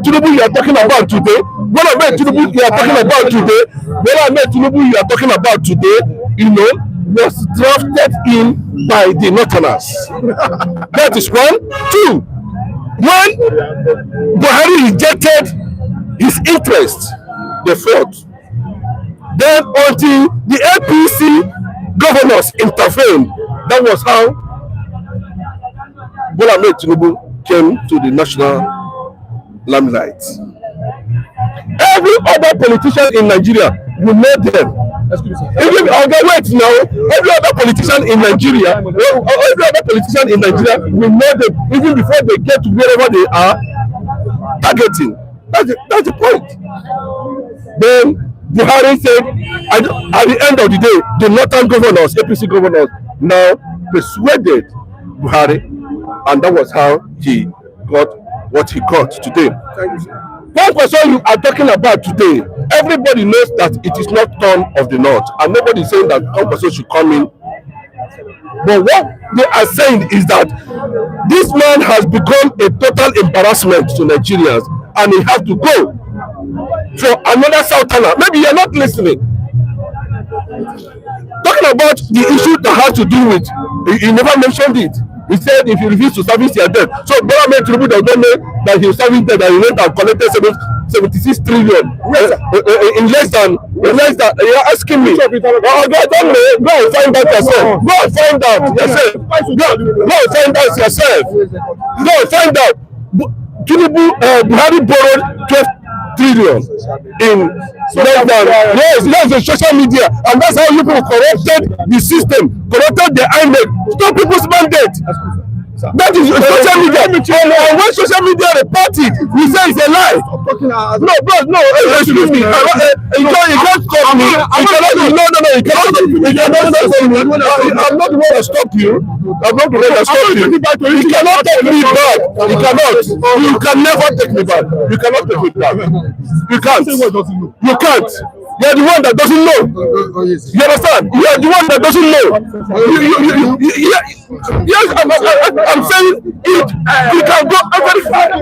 Tinubu you are talking about today, Bola Ahmed Tinubu you are talking about today, Bola Ahmed Tinubu you are talking about today, you know, was drafted in by the Northerners. That is one. Two, when Buhari rejected his interest, they fought. Then until the APC governors intervened, that was how Bola Ahmed Tinubu came to the national limelight. Every other politician in Nigeria, you know them. Even wait now, every other politician in Nigeria, we know them even before they get to wherever they are targeting. That's the point. Then Buhari said, at the end of the day, the northern governors, APC governors, now persuaded Buhari, and that was how he got what he got today. Kwankwaso you are talking about today, everybody knows that it is not turn of the north, and nobody is saying that Kwankwaso should come in. But what they are saying is that this man has become a total embarrassment to Nigerians, and he has to go for another southerner. Maybe you're not listening. Talking about the issue that has to do with, he never mentioned it. He said if you refuse to service your debt. So Bola Ahmed Tinubu does not know that he was serving debt, that he went and collected 76 trillion in less than you're asking me. Oh, God, don't know. Go and find out yourself. Go and find out yourself. Go and find out yourself. Go and find out. Tinubu, Buhari borrowed 12 trillion in less than, yes, that's the social media, and that's how you people corrupted the system, corrupted the INEC, stop people's mandate. That is social media. And when social media report it, we say it's a lie. No, bro, no, excuse me. You can't stop me. You cannot. I'm not the one to stop you. I'm not the one to stop you. You cannot take me back. You cannot. You can never take me back. You cannot take me back. You can't. You can't. You're the one that doesn't know. You understand? You're the one that doesn't know. Yes, I'm saying it. You can go very far.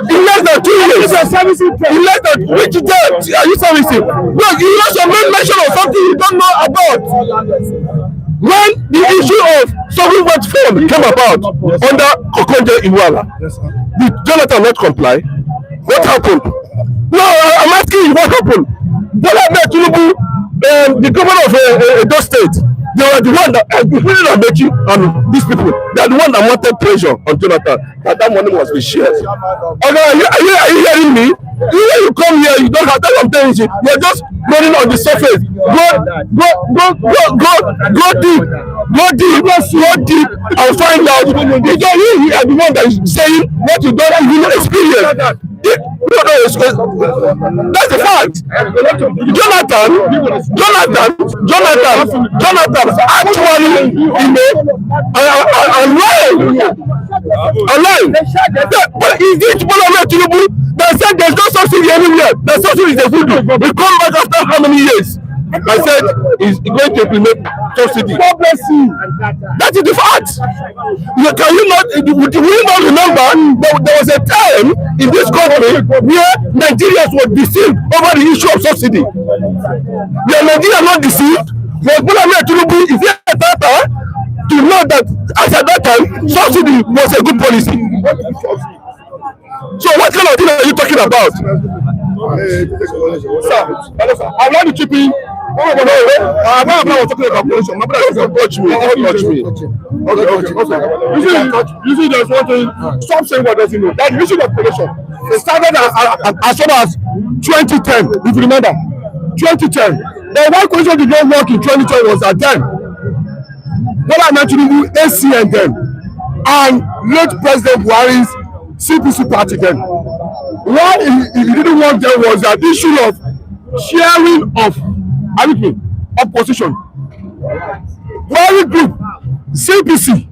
In less than 2 years. In less than which debt are you servicing? No, you also made mention of something you don't know about. When the issue of sovereign wealth fund came about under Okonjo Iweala, did Jonathan not comply? What happened? No, I'm asking you what happened. Bola Ahmed Tinubu, the governor of Edo State, they were the one that, including Amechi and these people, they are the one that wanted pressure on Jonathan that money must be shared. Okay, are you hearing me? When you come here, you don't have that. I'm telling you, you're just running on the surface. Go deep, and find out. Because you are the one that is saying what you don't even experience. That's the fact. Jonathan actually, online. But is it Tinubu that said there's no subsidy anywhere? The subsidy is a voodoo. We come back after how many years? I said he's going to implement subsidy. That is the fact. Can you not? Do you not remember there was a time in this country where Nigerians were deceived over the issue of subsidy? Were Nigeria not deceived? Was Tinubu is there a data to know that as at that time subsidy was a good policy? So what kind of thing are you talking about? Sir, I want to chip in. I was talking about pollution. My brother said, touch me. Okay. You see, there's one thing. Stop saying what doesn't know. That issue of pollution. It started as soon as 2010, if you remember. 2010. But why pollution did not work in 2010 was at then. What I mentioned to ACN then. And late President Buhari's CPC party then. What he didn't want there was an issue of sharing of opposition. Buhari group CPC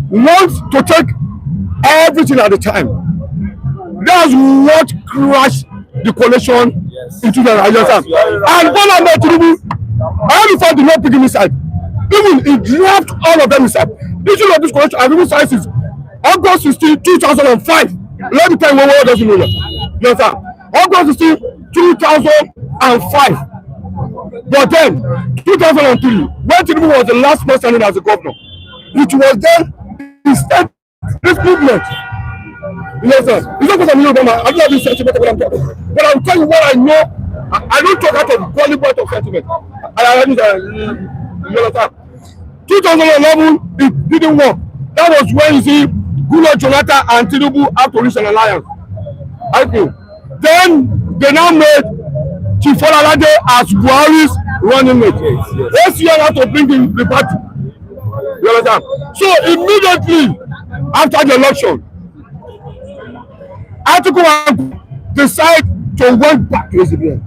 wants to take everything at a time. That's what crashed the coalition in 2011. And Bola Tinubu, Tinubu did not pick him inside. Even he dropped all of them inside. The issue of this coalition and even sizes August 16, 2005. Let me tell you what doesn't know that. Yes, sir. August 16, 2005. But then, 2003, when Tinubu was the last man standing as a governor, it was then he started this movement. Yes, sir. It's not because I'm new, I don't have this sentiment of what I'm talking about. But I'll tell you what I know. I don't talk out of quality of sentiment. I you understand? 2011, it didn't work. That was when you see Goodluck Jonathan and Tinubu have to reach an alliance. I think. Then they now made Chief Olalade as Buhari's running mate. ACN had to bring in the party. You understand? So immediately after the election, Article 1 decided to went back to ACN.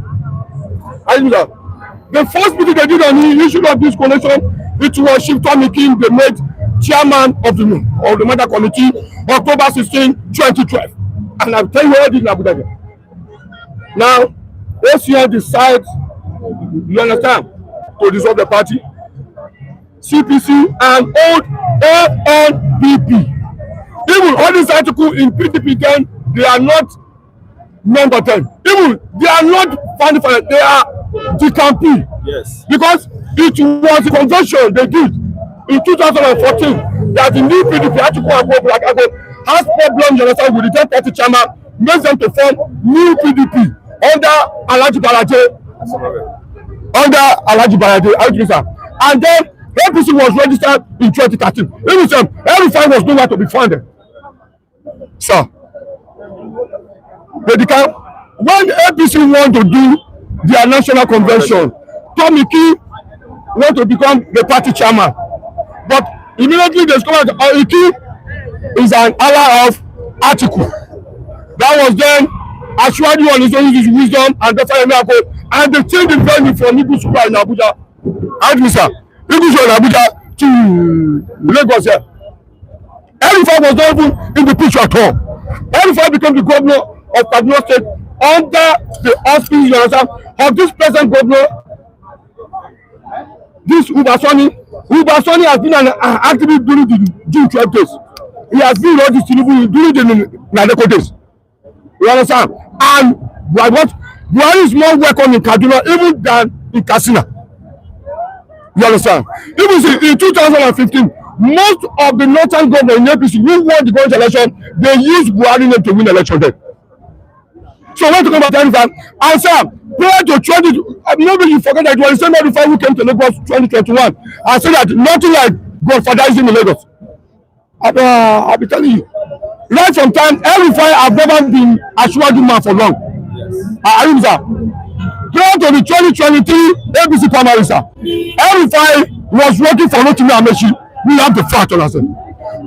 The first meeting they did on the issue of this coalition, it was Chief Tomikin, they made chairman of the matter committee, October 16, 2012. And I'm telling you all this in Abuja. Now, ACN decides, you understand, to dissolve the party. CPC and old NNPP. Even all these articles in PDP 10, they are not number 10. Even they are not found, they are DCAMP. Yes. Because it was a convention they did in 2014 that the new PDP article has problems, you understand, with the 10th party chairman, makes them to form new PDP under Alhaji Balaje, and then APC was registered in 2013. Every time was nowhere to be found. So, when APC want to do their national convention, Tomikin want to become the party chairman, but immediately they discovered that Iki is an ally of Atiku. That was then Ashwadi on his own, his wisdom, and the fire miracle, and they changed the venue from Igusura in Abuja. Igusura in Abuja to Lagos here. Elifai was not even in the picture at all. Elifai became the governor of Kaduna State under the auspices of this present governor, this Ubasani. Ubasani has been an activist during the June 12 days. He has been all this Tinubu during the Nadeko days. You understand? And Buhari is more welcome in Kaduna even than in Katsina. You understand? Even in 2015, most of the northern governors in APC who won the current election, they used Buhari name to win election then. So when talking about anything, and sir, prior to 20, maybe you forget that it was the same Elifai who came to Lagos 2021 and said that nothing like godfatherism in Lagos. I'll be telling you. Right from time, Elifai have never been a Ashwadi man for long. Sir. prior to the 2023 APC primary, sir, El-Rufai was working for Rotimi Amaechi. We have the fact on ourselves.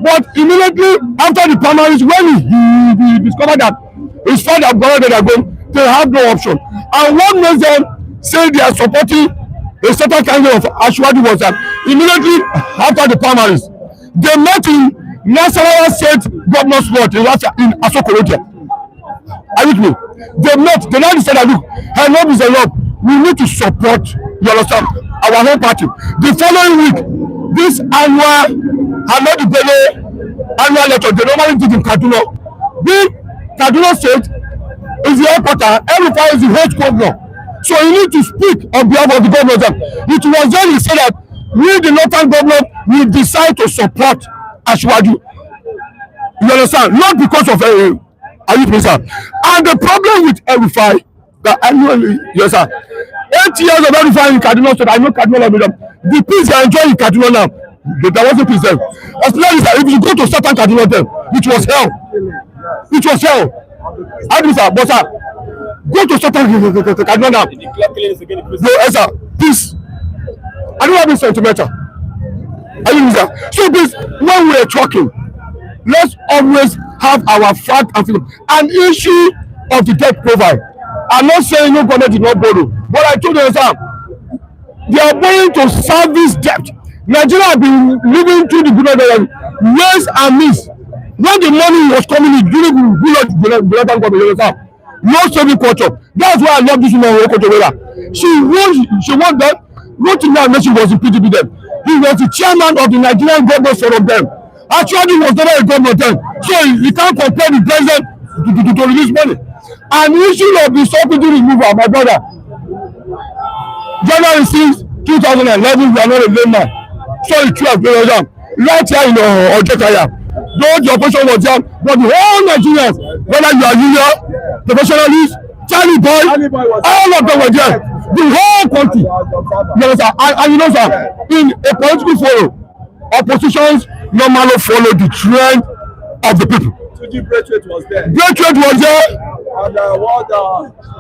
But immediately after the primaries, when he discovered that his father brother that going, they have no option. And what makes them say they are supporting a certain candidate of Ashwadi was that immediately after the primaries, they met in National State Governor's Court in Asokorotia. Are you with me? They met, they now decided, look, enough is enough. We need to support, you understand, our whole party. The following week, this annual letter, they normally did in Kaduna. The Kaduna State is the headquarter, El-Rufai is the host governor. So you need to speak on behalf of the governor. It was then he said that we, the northern government, will decide to support Ashwaju. You understand? Not because of a youth minister. And the problem with El-Rufai, that annually, yes, sir, 8 years of El-Rufai in Kaduna State, I know Kaduna, the peace they are enjoying in Kaduna now, there wasn't peace then. Especially if you go to certain Kaduna then, it was hell. It was hell. I do, sir, but sir, go to certain Kaduna now. No, sir, peace. I don't have any sentimental. I mean, sir. So please, when we are talking, let's always have our fact and feeling. An issue of the debt profile. I'm not saying no government did not borrow, but I told you, sir, they are borrowing to service debt. Nigeria have been living through the good years and miss. When the money was coming in during the government, no saving culture. That's why I love this woman. She won that. Rotimi Amaechi was in PDP then. He was the chairman of the Nigerian Governors Forum then. Actually, he was never a governor then. So you can't compare the president to release money. And the issue of the subsidy removal, my brother, January 6, 2011, we are not a layman. So it's 12 billion. Right here in Ojotaya. Though the operation was there, but the whole Nigerians, whether you are union, professionalists, Charlie boy, all of them were there. The whole country. You know, sir, and you know, sir, in a political forum, oppositions normally follow the trend of the people. So the Braithwaite was there. Braithwaite was there. And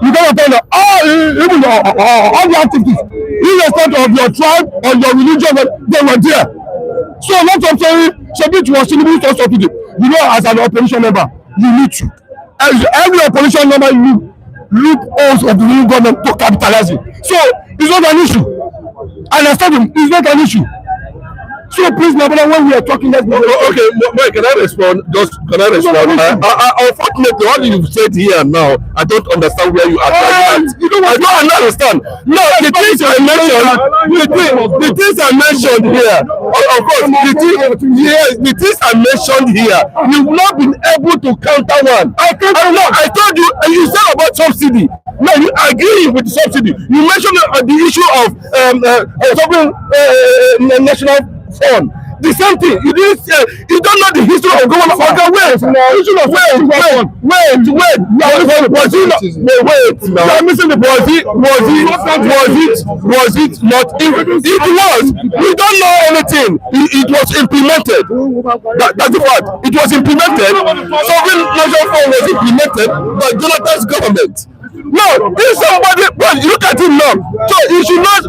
you gotta tell them, even all the activities, irrespective of your tribe or your religion, they were there. So not of saying, Shabit was Tinubu to stop it. You know, as an opposition member, you need to. As every opposition member, you need loopholes of the new government to capitalize it. So it's not an issue. I understand him. It's not an issue. So please, my brother, when we are talking, let's go. Okay, Mike, can I respond? Can I respond? Unfortunately, what you've said here now, I don't understand where you are going. I don't understand. No, the things I mentioned, the things I mentioned here, of course, the things I mentioned here, you've not been able to counter one. I told you, and you said about subsidy. No, you agree with the subsidy. You mentioned the issue of national fund. The same thing. You didn't say, you don't know the history of government. Okay, wait. Was it not? It was. We don't know anything. It was implemented. That's the fact. It was implemented. Sovereign national fund was implemented by Jonathan's government. No, if somebody, well, look at him now. So you should not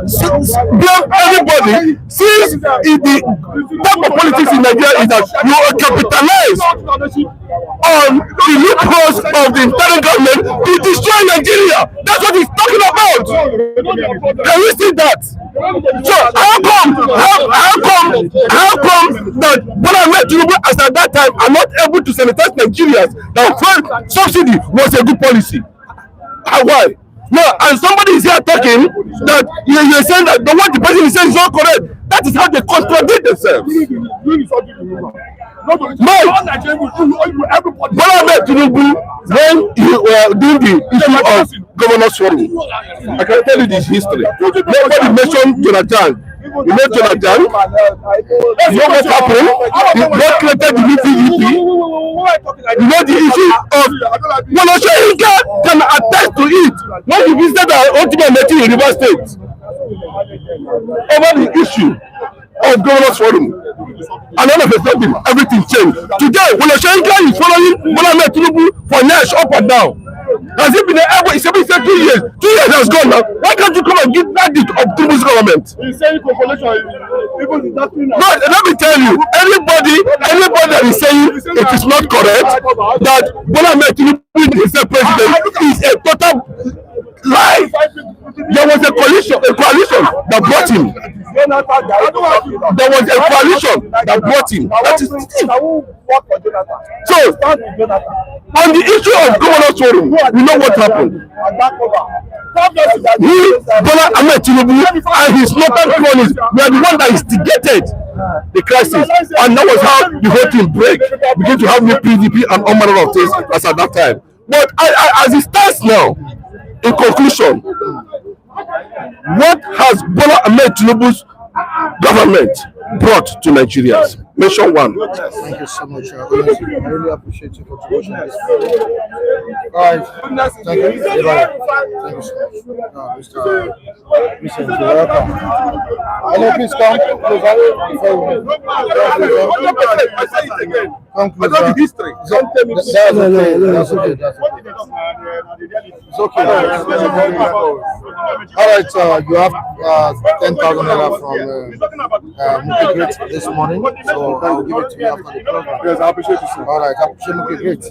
blame anybody, since the type of politics in Nigeria is that you are capitalized on the loopholes of the internal government to destroy Nigeria. That's what he's talking about. Can you see that? So how come that when I met Tinubu as at that time are not able to sanitize Nigerians that felt subsidy was a good policy? Why? No, and somebody is here talking that you're saying that what the president is saying is not correct. That is how they contradict themselves. When I met Tinubu, when you were doing the issue of Governor's Forum, I can tell you this history. Nobody mentioned Jonathan. You know Jonathan? You know what happened? What created the new PDP? You know the issue of Monoshenka can attest to it when you visited our ultimate meeting in River State over the issue of Governor's Forum. And all of a sudden, everything changed. Today, Monoshenka is following Tinubu for Nash up and down. Has it been ever? It's been 2 years. 2 years has gone now. Why can't you come and give back the Tinubu's government? He's saying population, even that thing. No, let me tell you, anybody that is saying it is not correct, that Bola Ahmed Tinubu is the president, is a total lie. There was a coalition that brought him. There was a coalition that brought him. That is the thing. So, on the issue of Governor's Forum, we know what happened. He, Bola Ahmed Tinubu, and his northern cronies were the one that instigated the crisis, and that was how the whole thing began to have new PDP and all manner of things as at that time. But as it stands now, in conclusion, what has Bola Ahmed Tinubu's government brought to Nigerians? Mention one. Thank you so much. I really appreciate your contribution. All right. Thank you. Thank you so much. Mr. Vincent, you're welcome. Hello, please come closer before we move. Come closer. I got the history. That's okay. It's okay. All right. You have 10,000 naira from Great this morning. So I'll give it to you after the program. Yes, I appreciate you, sir. All right, I appreciate you. Great.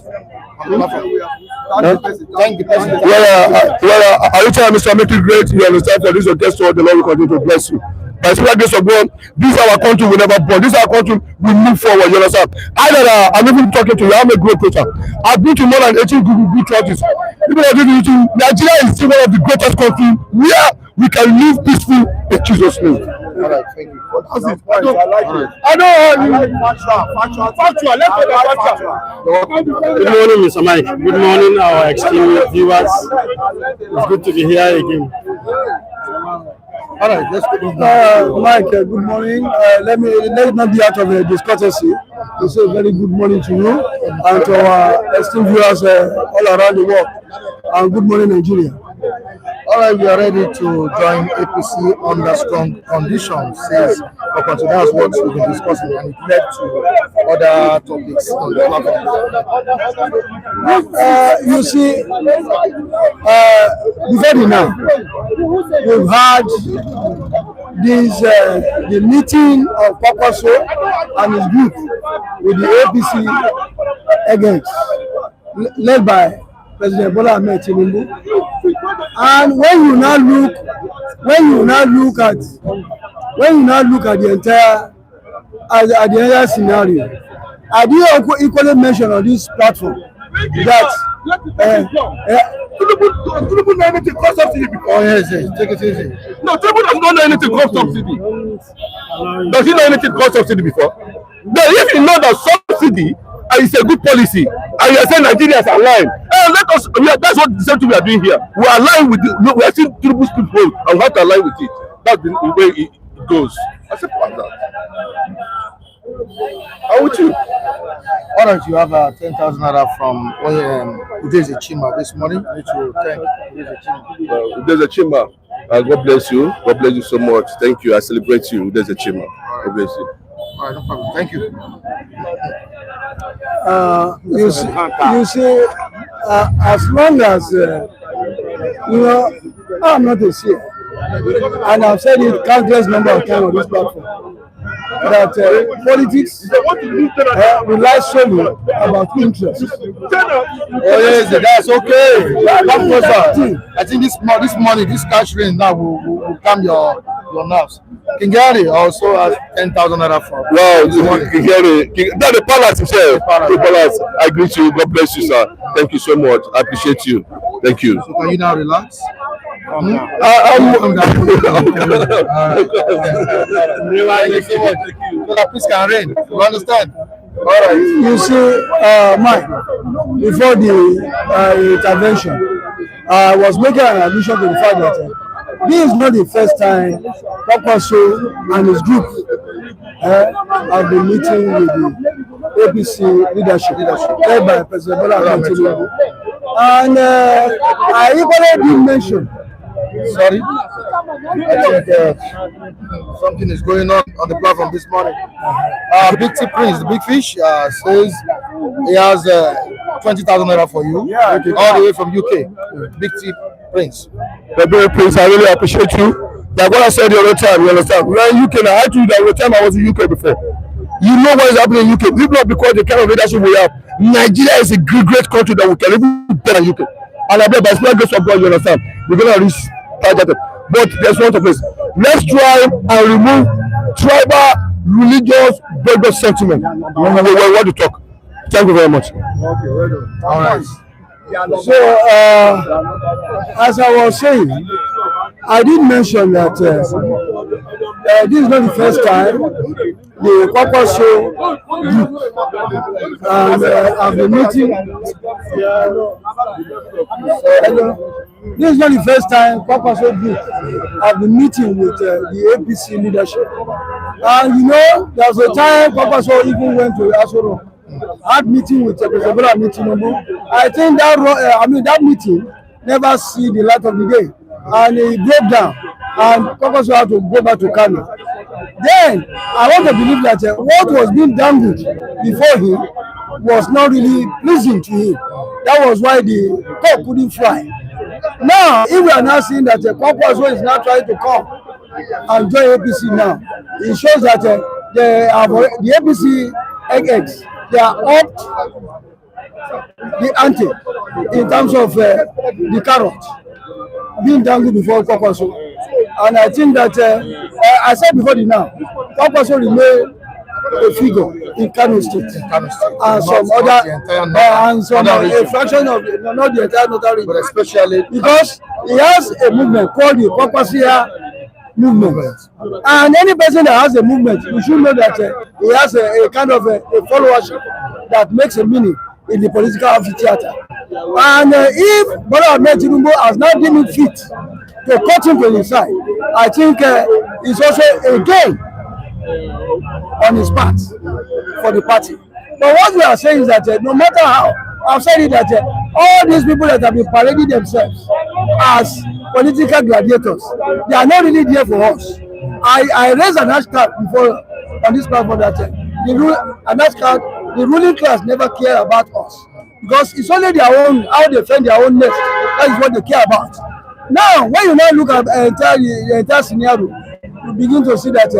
Thank the president. Are you telling Mr. Make it great? You understand for this guest, the Lord will continue to bless you. By the grace of God, this is our country will never burn. This is our country will move forward. You understand? I'm even talking to you. I'm a great coach. I've been to more than 18 Google churches. Nigeria is still one of the greatest countries where we can live peaceful in Jesus' name. All right, thank you. I like factual. Let's go to factual. Good morning, Mr. Mike. Good morning, our esteemed viewers. It's good to be here again. All right, let's go. Mike, good morning. Let it not be out of a discourtesy to say very good morning to you and to our esteemed viewers all around the world. And good morning, Nigeria. All right, we are ready to join APC under strong conditions. Says that's what we've been discussing, and it led to other topics on the platform. You see, before now, we've had this the meeting of Kwankwaso and his group with the APC agents, led by President Bola Ahmed Tinubu. And when you now look at the entire scenario, I do equally mention on this platform that Tinubu know anything cost subsidy before. Oh yes, take it easy. No, Tinubu does not know anything cost subsidy. Does he know anything cost subsidy before? Then if you know that subsidy is a good policy, and you are saying Nigeria is aligned, that's what the same thing we are doing here. We are aligned with we are seeing Tinubu's people and we have to align with it. That's the way it goes. I simple as that. How would you? All right, you have 10,000 naira from Udeze Chima this morning. I need to thank Udeze Chima. God bless you. God bless you so much. Thank you. I celebrate you, Udeze Chima. God bless you. All right, no problem. Thank you. You see, as long as I'm not a seer, and I've said it countless number of times on this platform, that politics relies solely about interest. Oh yes, that's okay. I think this money, this cash rain now will calm your nerves. Kingari also has 10,000 naira for. Wow, Kingari, that's the palace himself. The palace. I greet you. God bless you, sir. Thank you so much. I appreciate you. Thank you. So can you now relax? I'm please can rain. You understand? All right. You see, Mike, before the intervention, I was making an allusion to the fact that this is not the first time Kwankwaso and his group have been meeting with the APC leadership led by President Bola Ahmed Tinubu. And I equally did mention. Sorry, I think something is going on the platform this morning. Big T Prince, the big fish, says he has 20,000 naira for you. Yeah. All the way from UK. Big T Prince. The very Prince, I really appreciate you. Like what I said the other time, you understand? We're in UK now. I told you that the time I was in UK before. You know what is happening in UK. If not because the kind of leadership we have, Nigeria is a great country that we can even do better than UK. And I believe by the grace of God, you understand, we're going to reach target. But there's one place. Let's try and remove tribal, religious, burger sentiment when we want to talk. Thank you very much. Okay, well done. All right. So, as I was saying, I did mention that this is not the first time the Kwankwaso group have been meeting. This is not the first time Kwankwaso group have been meeting with the APC leadership. And you know, there was a time Kwankwaso even went to Asoro, had meeting with President Tinubu. I think that meeting never see the light of the day, and he broke down, and Kwankwaso had to go back to Kano. Then I want to believe that what was being dangled before him was not really pleasing to him. That was why the cock couldn't fly. Now, if we are now seeing that Kwankwaso is now trying to come and join APC now, it shows that the APC eggheads, they are up the ante in terms of the carrot being dangled before Kwankwaso. And I think that I said before the now, Kwankwaso remain a figure in Kano State, and some other a fraction of not the entire northern region, But especially because he has a movement called the Kwankwasia movement. And any person that has a movement, you should know that he has a kind of a followership that makes a meaning in the political amphitheater. And if Bola Ahmed Tinubu has not deemed it fit to cut him to his side, I think it's also a gain on his part for the party. But what we are saying is that no matter how, I've said it that all these people that have been parading themselves as political gladiators, they are not really there for us. I raised an hashtag before on this platform that the ruling class never care about us, because it's only their own, how they defend their own nest. That is what they care about. Now, when you now look at the entire scenario, you begin to see that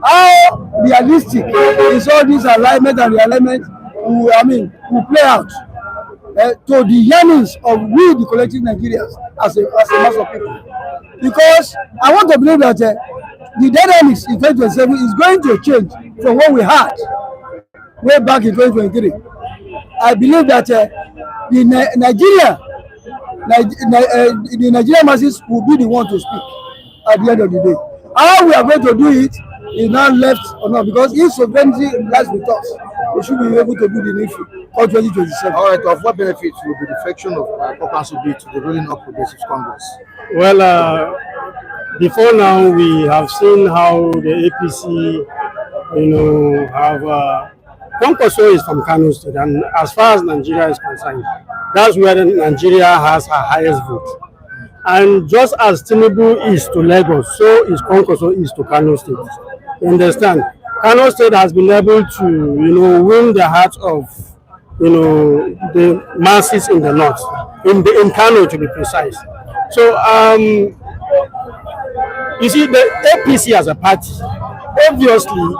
how realistic is all this alignment and realignment will play out to the yearnings of we, the collective Nigerians, as a mass of people. Because I want to believe that the dynamics in 2027 is going to change from what we had way back in 2023. I believe that the Nigerian masses will be the one to speak at the end of the day. How we are going to do it is not left or not, because if sovereignty lies with us, we should be able to do the needful for 2027. All right, of what benefits will the defection of Kwankwaso be to the ruling of Progressive Congress? Well, before now, we have seen how the APC, have Kwankwaso is from Kano State, and as far as Nigeria is concerned, that's where Nigeria has her highest vote. And just as Tinubu is to Lagos, so is Kwankwaso is to Kano State. You understand? Kano State has been able to, win the hearts of, the masses in the north, in Kano to be precise. So, you see, the APC as a party, obviously,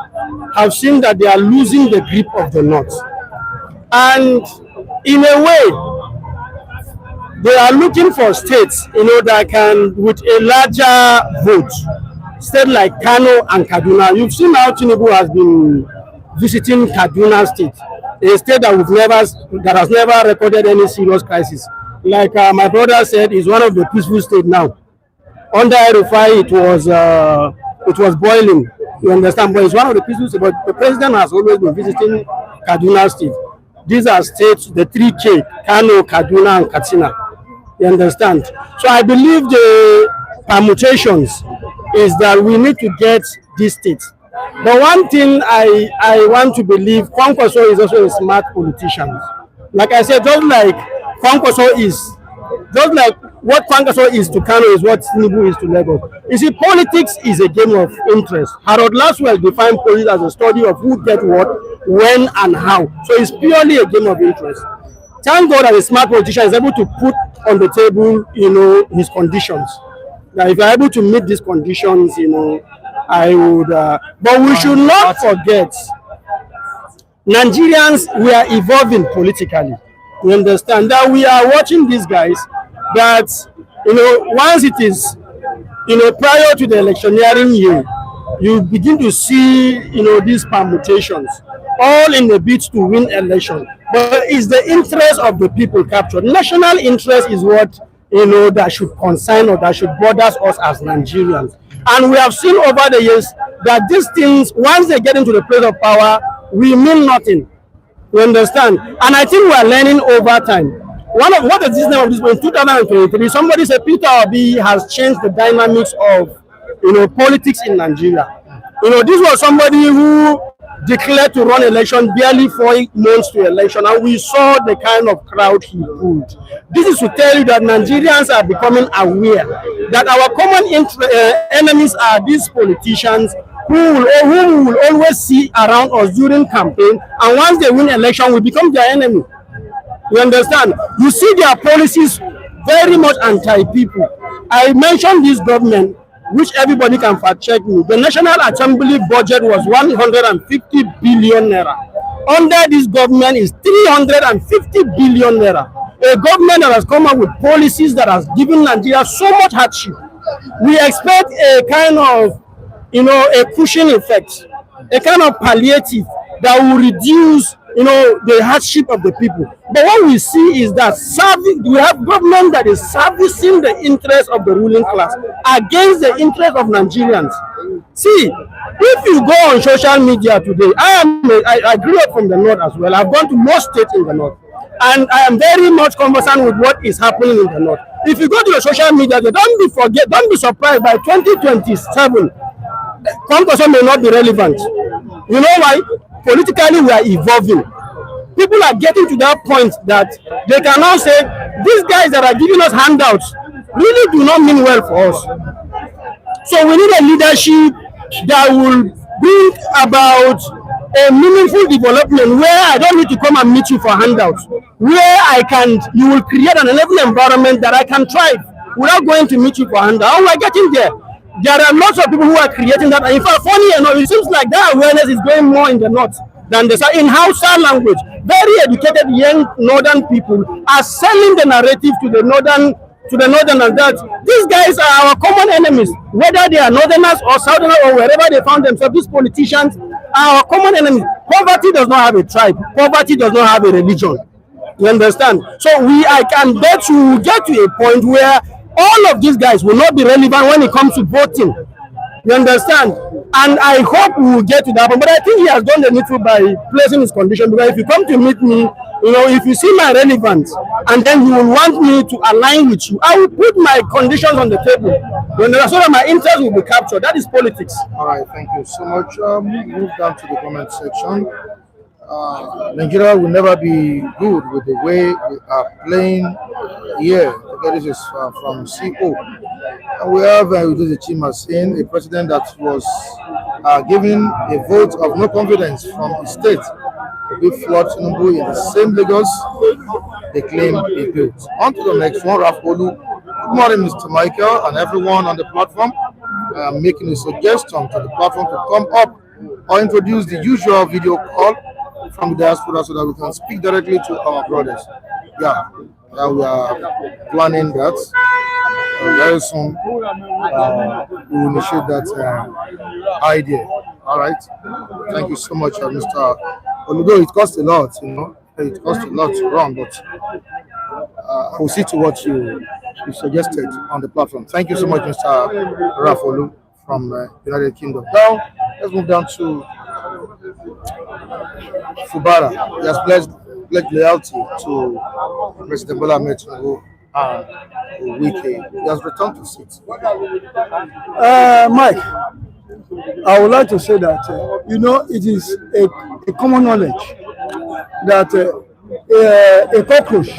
have seen that they are losing the grip of the north. And in a way, they are looking for states, that can, with a larger vote, states like Kano and Kaduna. You've seen how Tinubu has been visiting Kaduna State, a state that has never recorded any serious crisis. Like my brother said, is one of the peaceful states now. Under Rufai, it was boiling. You understand? But it's one of the peaceful states. But the president has always been visiting Kaduna State. These are states, the 3K, Kano, Kaduna, and Katsina. You understand? So I believe the permutations is that we need to get these states. But one thing I want to believe, Kwankwaso is also a smart politician. Like I said, just like what Kwankwaso is to Kano is what Tinubu is to Lagos. You see, politics is a game of interest. Harold Laswell defined politics as a study of who gets what, when, and how. So it's purely a game of interest. thank God that a smart politician is able to put on the table, you know, his conditions. Now, if you're able to meet these conditions, you know, I would, but we should not forget, Nigerians, we are evolving politically. We understand that we are watching these guys, that, you know, once it is, you know, prior to the electioneering year, you begin to see, you know, these permutations, all in the bid to win election. But is the interest of the people captured? National interest is what, you know, that should concern or that should bother us as Nigerians. And we have seen over the years that these things, once they get into the place of power, we mean nothing. You understand? And I think we are learning over time. What is this name of this? In 2023, somebody said Peter Obi has changed the dynamics of, you know, politics in Nigeria. You know, this was somebody who declared to run election barely 4 months to election, and we saw the kind of crowd he pulled. This is to tell you that Nigerians are becoming aware that our common enemies are these politicians who we will always see around us during campaign, and once they win election, we become their enemy. You understand? You see their policies very much anti-people. I mentioned this government, which everybody can fact check me. The National Assembly budget was 150 billion naira. Under this government is 350 billion naira. A government that has come up with policies that has given Nigeria so much hardship. We expect a kind of, you know, a cushion effect, a kind of palliative that will reduce, you know, the hardship of the people. But what we see is that we have government that is servicing the interests of the ruling class against the interests of Nigerians. See, if you go on social media today, I grew up from the north as well. I've gone to most states in the north, and I am very much conversant with what is happening in the north. If you go to the social media, don't be surprised by 2027. Kwankwaso may not be relevant. You know why? Politically, we are evolving. People are getting to that point that they can now say, these guys that are giving us handouts really do not mean well for us. So we need a leadership that will bring about a meaningful development where I don't need to come and meet you for handouts, where you will create an enabling environment that I can thrive without going to meet you for handouts. And we're getting there. There are lots of people who are creating that. In fact, funny enough, it seems like that awareness is going more in the north than the south. In Hausa language, very educated young northern people are selling the narrative to the northern and that these guys are our common enemies, whether they are northerners or southerners or wherever they found themselves. These politicians are our common enemies. Poverty does not have a tribe. Poverty does not have a religion. You understand? So I can bet you will get to a point where all of these guys will not be relevant when it comes to voting. You understand? And I hope we will get to that point. But I think he has done the needful by placing his condition. Because if you come to meet me, you know, if you see my relevance, and then you will want me to align with you, I will put my conditions on the table. So that my interest will be captured. That is politics. All right, thank you so much. Move down to the comment section. Nigeria will never be good with the way we are playing here. Okay, this is from CO. And we have the Chima saying a president that was given a vote of no confidence from the state to be flood Tinubu in the same Lagos they claim he built. On to the next one, Rafolu. Good morning, Mr. Michael, and everyone on the platform. I am making a suggestion to the platform to come up or introduce the usual video call from the diaspora so that we can speak directly to our brothers. Yeah, we are planning that. Very soon we will initiate that idea. All right. Thank you so much, Mr. Although it costs a lot, you know, it costs a lot to run, but we'll see to what you suggested on the platform. Thank you so much, Mr. Rafolu from United Kingdom. Now, let's move down to Fubara. He has pledged loyalty to President Tinubu and Wike. He has returned to seat. Mike, I would like to say that, you know, it is a common knowledge that a cockroach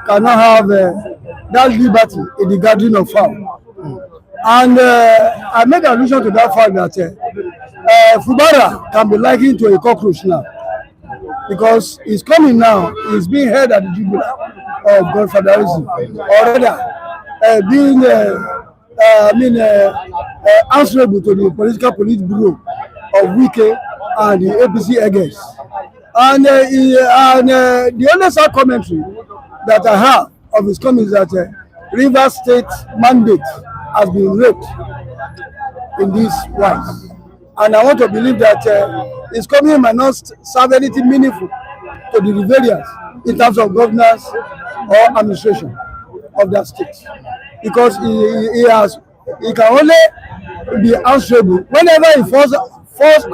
cannot have that liberty in the gathering of fowl. And I make allusion to that fact that Fubara can be likened to a cockroach now. because he's coming now. He's being held at the tribunal of Godfatherism, or rather, being answerable to the political police bureau of Wike and the APC agents. And the only sad commentary that I have of his coming is that Rivers State mandate has been raped in this wise. And I want to believe that his coming might not serve anything meaningful to the Riverians in terms of governance or administration of that state. Because he can only be answerable whenever he falls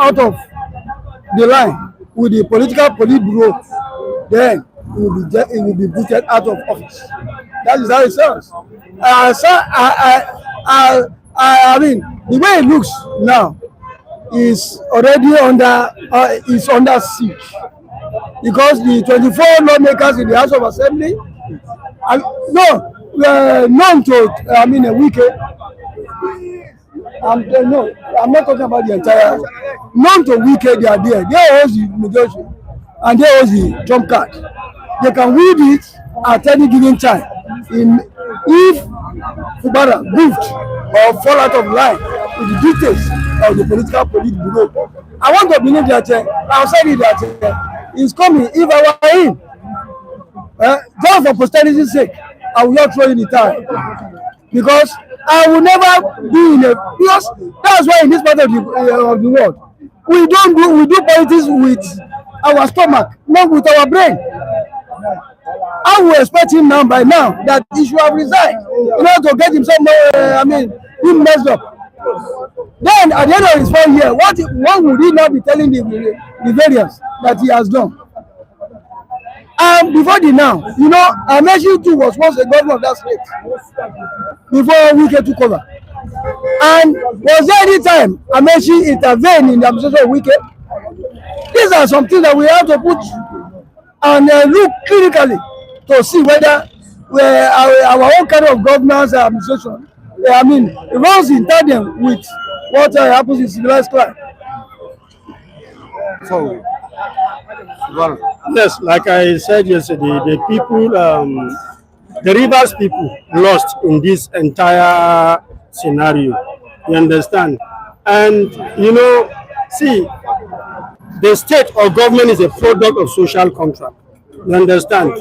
out of the line with the political police bureau, then he will be booted out of office. That is how it sounds. I mean, the way it looks now is already under siege, because the 24 lawmakers in the House of Assembly, known to Wike. I'm not talking about the entire. Known to Wike, they are there. They hold the majority and they hold the trump card. They can wield it at any given time. If Fubara moved or fall out of line with the dictates of the political police bureau, I want to believe that I'll say that he's coming. If I were him, just for posterity's sake, I will not throw in the towel, because I will never be in a, because that's why in this part of the world we do politics with our stomach, not with our brain. I will expect him now by now that he should have resigned in order to get himself being messed up. Then at the end of his 4 years, what would he not be telling the variants that he has done? Before the now, Amechi too was once a governor of that state before Wike took over. And was there any time Amechi intervened in the administration of Wike? These are some things that we have to put and look critically to see whether our own kind of governance and administration, runs in tandem with what happens in civilized crime. So, yes, like I said yesterday, the people, the Rivers people lost in this entire scenario. You understand? And, see, the state or government is a product of social contract. You understand?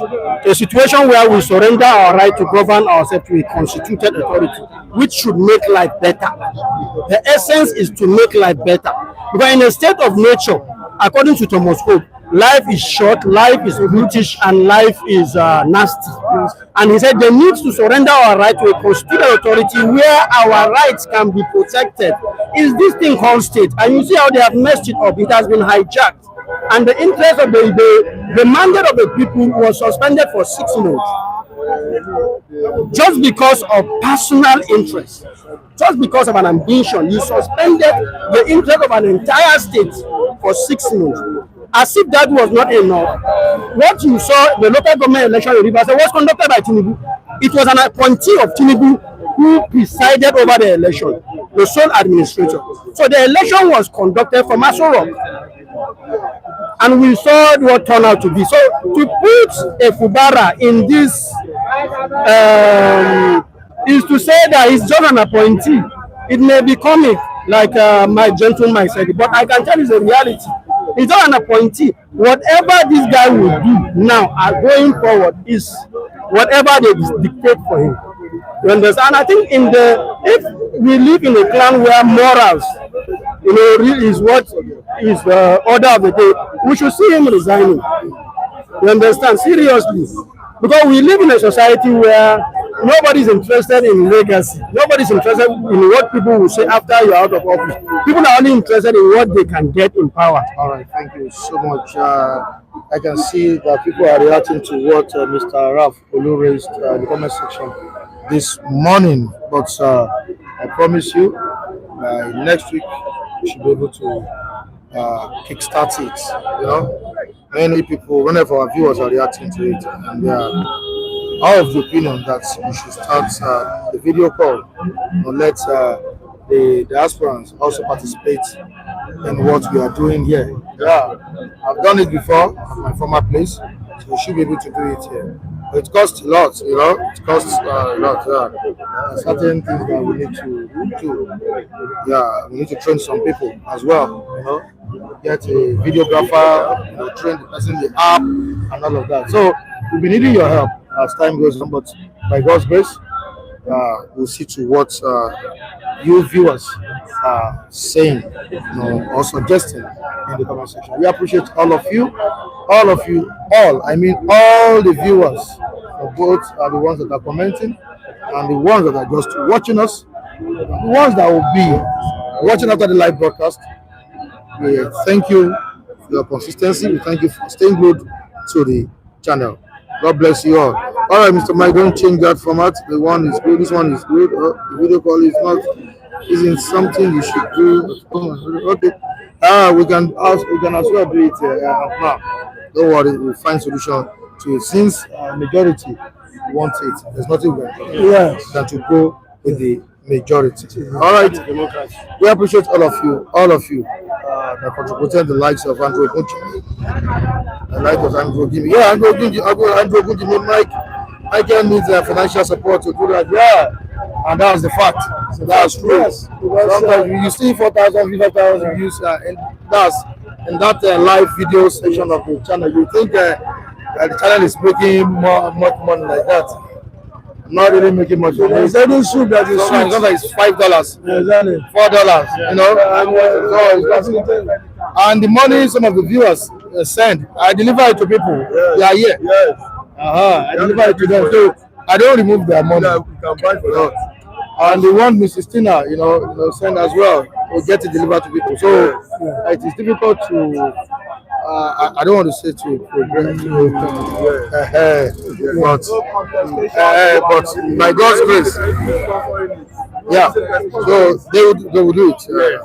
A situation where we surrender our right to govern ourselves to a constituted authority, which should make life better. The essence is to make life better. Because in a state of nature, according to Thomas Hope, life is short, life is brutish, and life is nasty. And he said they need to surrender our right to a constituted authority where our rights can be protected. Is this thing called state? And you see how they have messed it up. It has been hijacked. And the interest of the mandate of the people was suspended for 6 months. Just because of personal interest, just because of an ambition, you suspended the interest of an entire state for 6 months. As if that was not enough, what you saw, the local government election in Rivers was conducted by Tinubu. It was an appointee of Tinubu who presided over the election, the sole administrator. So the election was conducted from Aso Rock. And we saw what turned out to be. So to put a Fubara in this is to say that he's just an appointee. It may be comic, like my gentleman said, but I can tell you the reality. He's not an appointee. Whatever this guy will do now going forward is whatever they dictate for him. You understand? I think if we live in a clan where morals, is what is the order of the day, we should see him resigning. You understand? Seriously. Because we live in a society where nobody's interested in legacy. Nobody's interested in what people will say after you're out of office. People are only interested in what they can get in power. All right, thank you so much. I can see that people are reacting to what Mr. Ralph Olu raised in the comment section this morning. But I promise you, next week we should be able to kickstart it. Many people, whenever our viewers are reacting to it, and they are of the opinion that we should start the video call and let the aspirants also participate in what we are doing here. Yeah, I've done it before at my former place, so we should be able to do it here. But it costs a lot, you know. It costs a lot. Certain things that we need to do. Yeah, we need to train some people as well. You know, get a videographer, you know, train the person in the app and all of that. So we'll be needing your help as time goes on. But by God's grace, we'll see to what you viewers are saying, you know, or suggesting in the comment section. We appreciate all of you, I mean all the viewers, both are the ones that are commenting and the ones that are just watching us, the ones that will be watching after the live broadcast. We thank you for your consistency. We thank you for staying glued to the channel. God bless you all. All right, Mr. Mike, don't change that format. The one is good. This one is good. The video call is not. Isn't something you should do. Okay. We can as well do it now. Don't worry, we'll find solution to it. Since majority want it, there's nothing we can do than to go with the majority. All right. We appreciate all of you that contributed the likes of Andrew Ogunji. The likes of Andrew Ogunji. Yeah, Andrew Ogunji, Mike can need financial support to do that. Yeah. And that's the fact. So that's true. Yes, sometimes you see 4,000, 5,000 views, and that's in that live video section of the channel. You think the channel is making much money like that? I'm not really making much money. There's any soup that is $5, exactly. $4, you know. And the money some of the viewers send, I deliver it to people. They are here. Yes. I deliver it to them too. I don't remove their money. Yeah, we can buy for that. And the one Mrs. Tina, you know, send as well. We get it delivered to people. So it is difficult to. I don't want to say to progress, but by God's grace, yeah. So they will do it.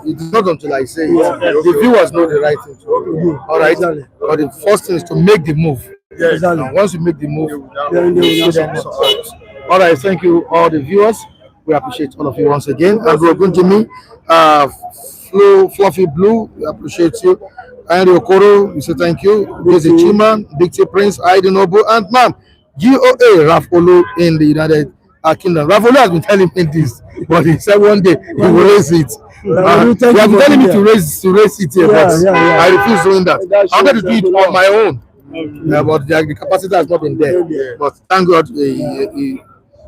It is not until I say it. The viewers know the right thing to do. All right. But the first thing is to make the move. Yes. And once you make the move, then they will support. All right, thank you, all the viewers. We appreciate all of you once again. Andrew Ogunjimi, Fluffy Blue, we appreciate you. Andy Okoro, we say thank you. Daisy Chima, Big T Prince, Aiden Nobu, and Ma'am GOA Rafolo in the United Kingdom. Rafolo has been telling me this, but he said one day he will raise it. He has been telling me to raise it here, but I refuse doing that. I wanted to do it on my own. But the capacity has not been there. But thank God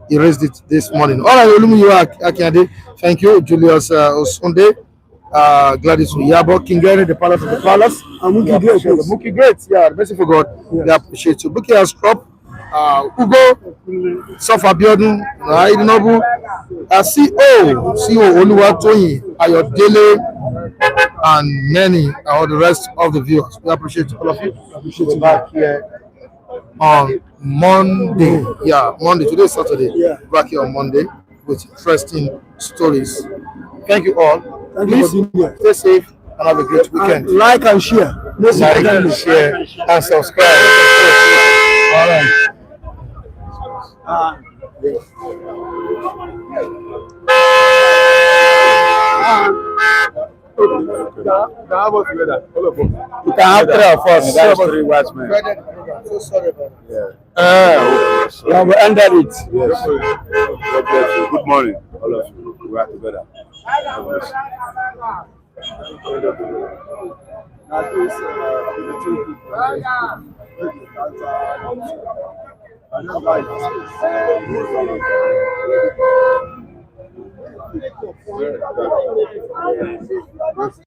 he raised it this morning. All right, Olumiyiwa Akinde, thank you. Julius Osunde, Gladys Uyabo, Kingere, the Palace of the Palace. And Muki Great, yeah, merciful God, we appreciate you. Buki Astrop, Ugo, Sofa Biodun, Aidinobu, CEO Oluwatoyin, Ayodele, and many all the rest of the viewers. We appreciate all of you. We appreciate you back here on Monday. Yeah, Monday. Today is Saturday. Yeah. Back here on Monday with interesting stories. Thank you all. Please stay safe and have a great weekend. And like and share. Like and share and subscribe. All right. You can have 3 of us. That's 3 watch, man. So sorry about it. Yeah. We ended it. Yes. God bless you. Good morning, all of you. We are together. God bless.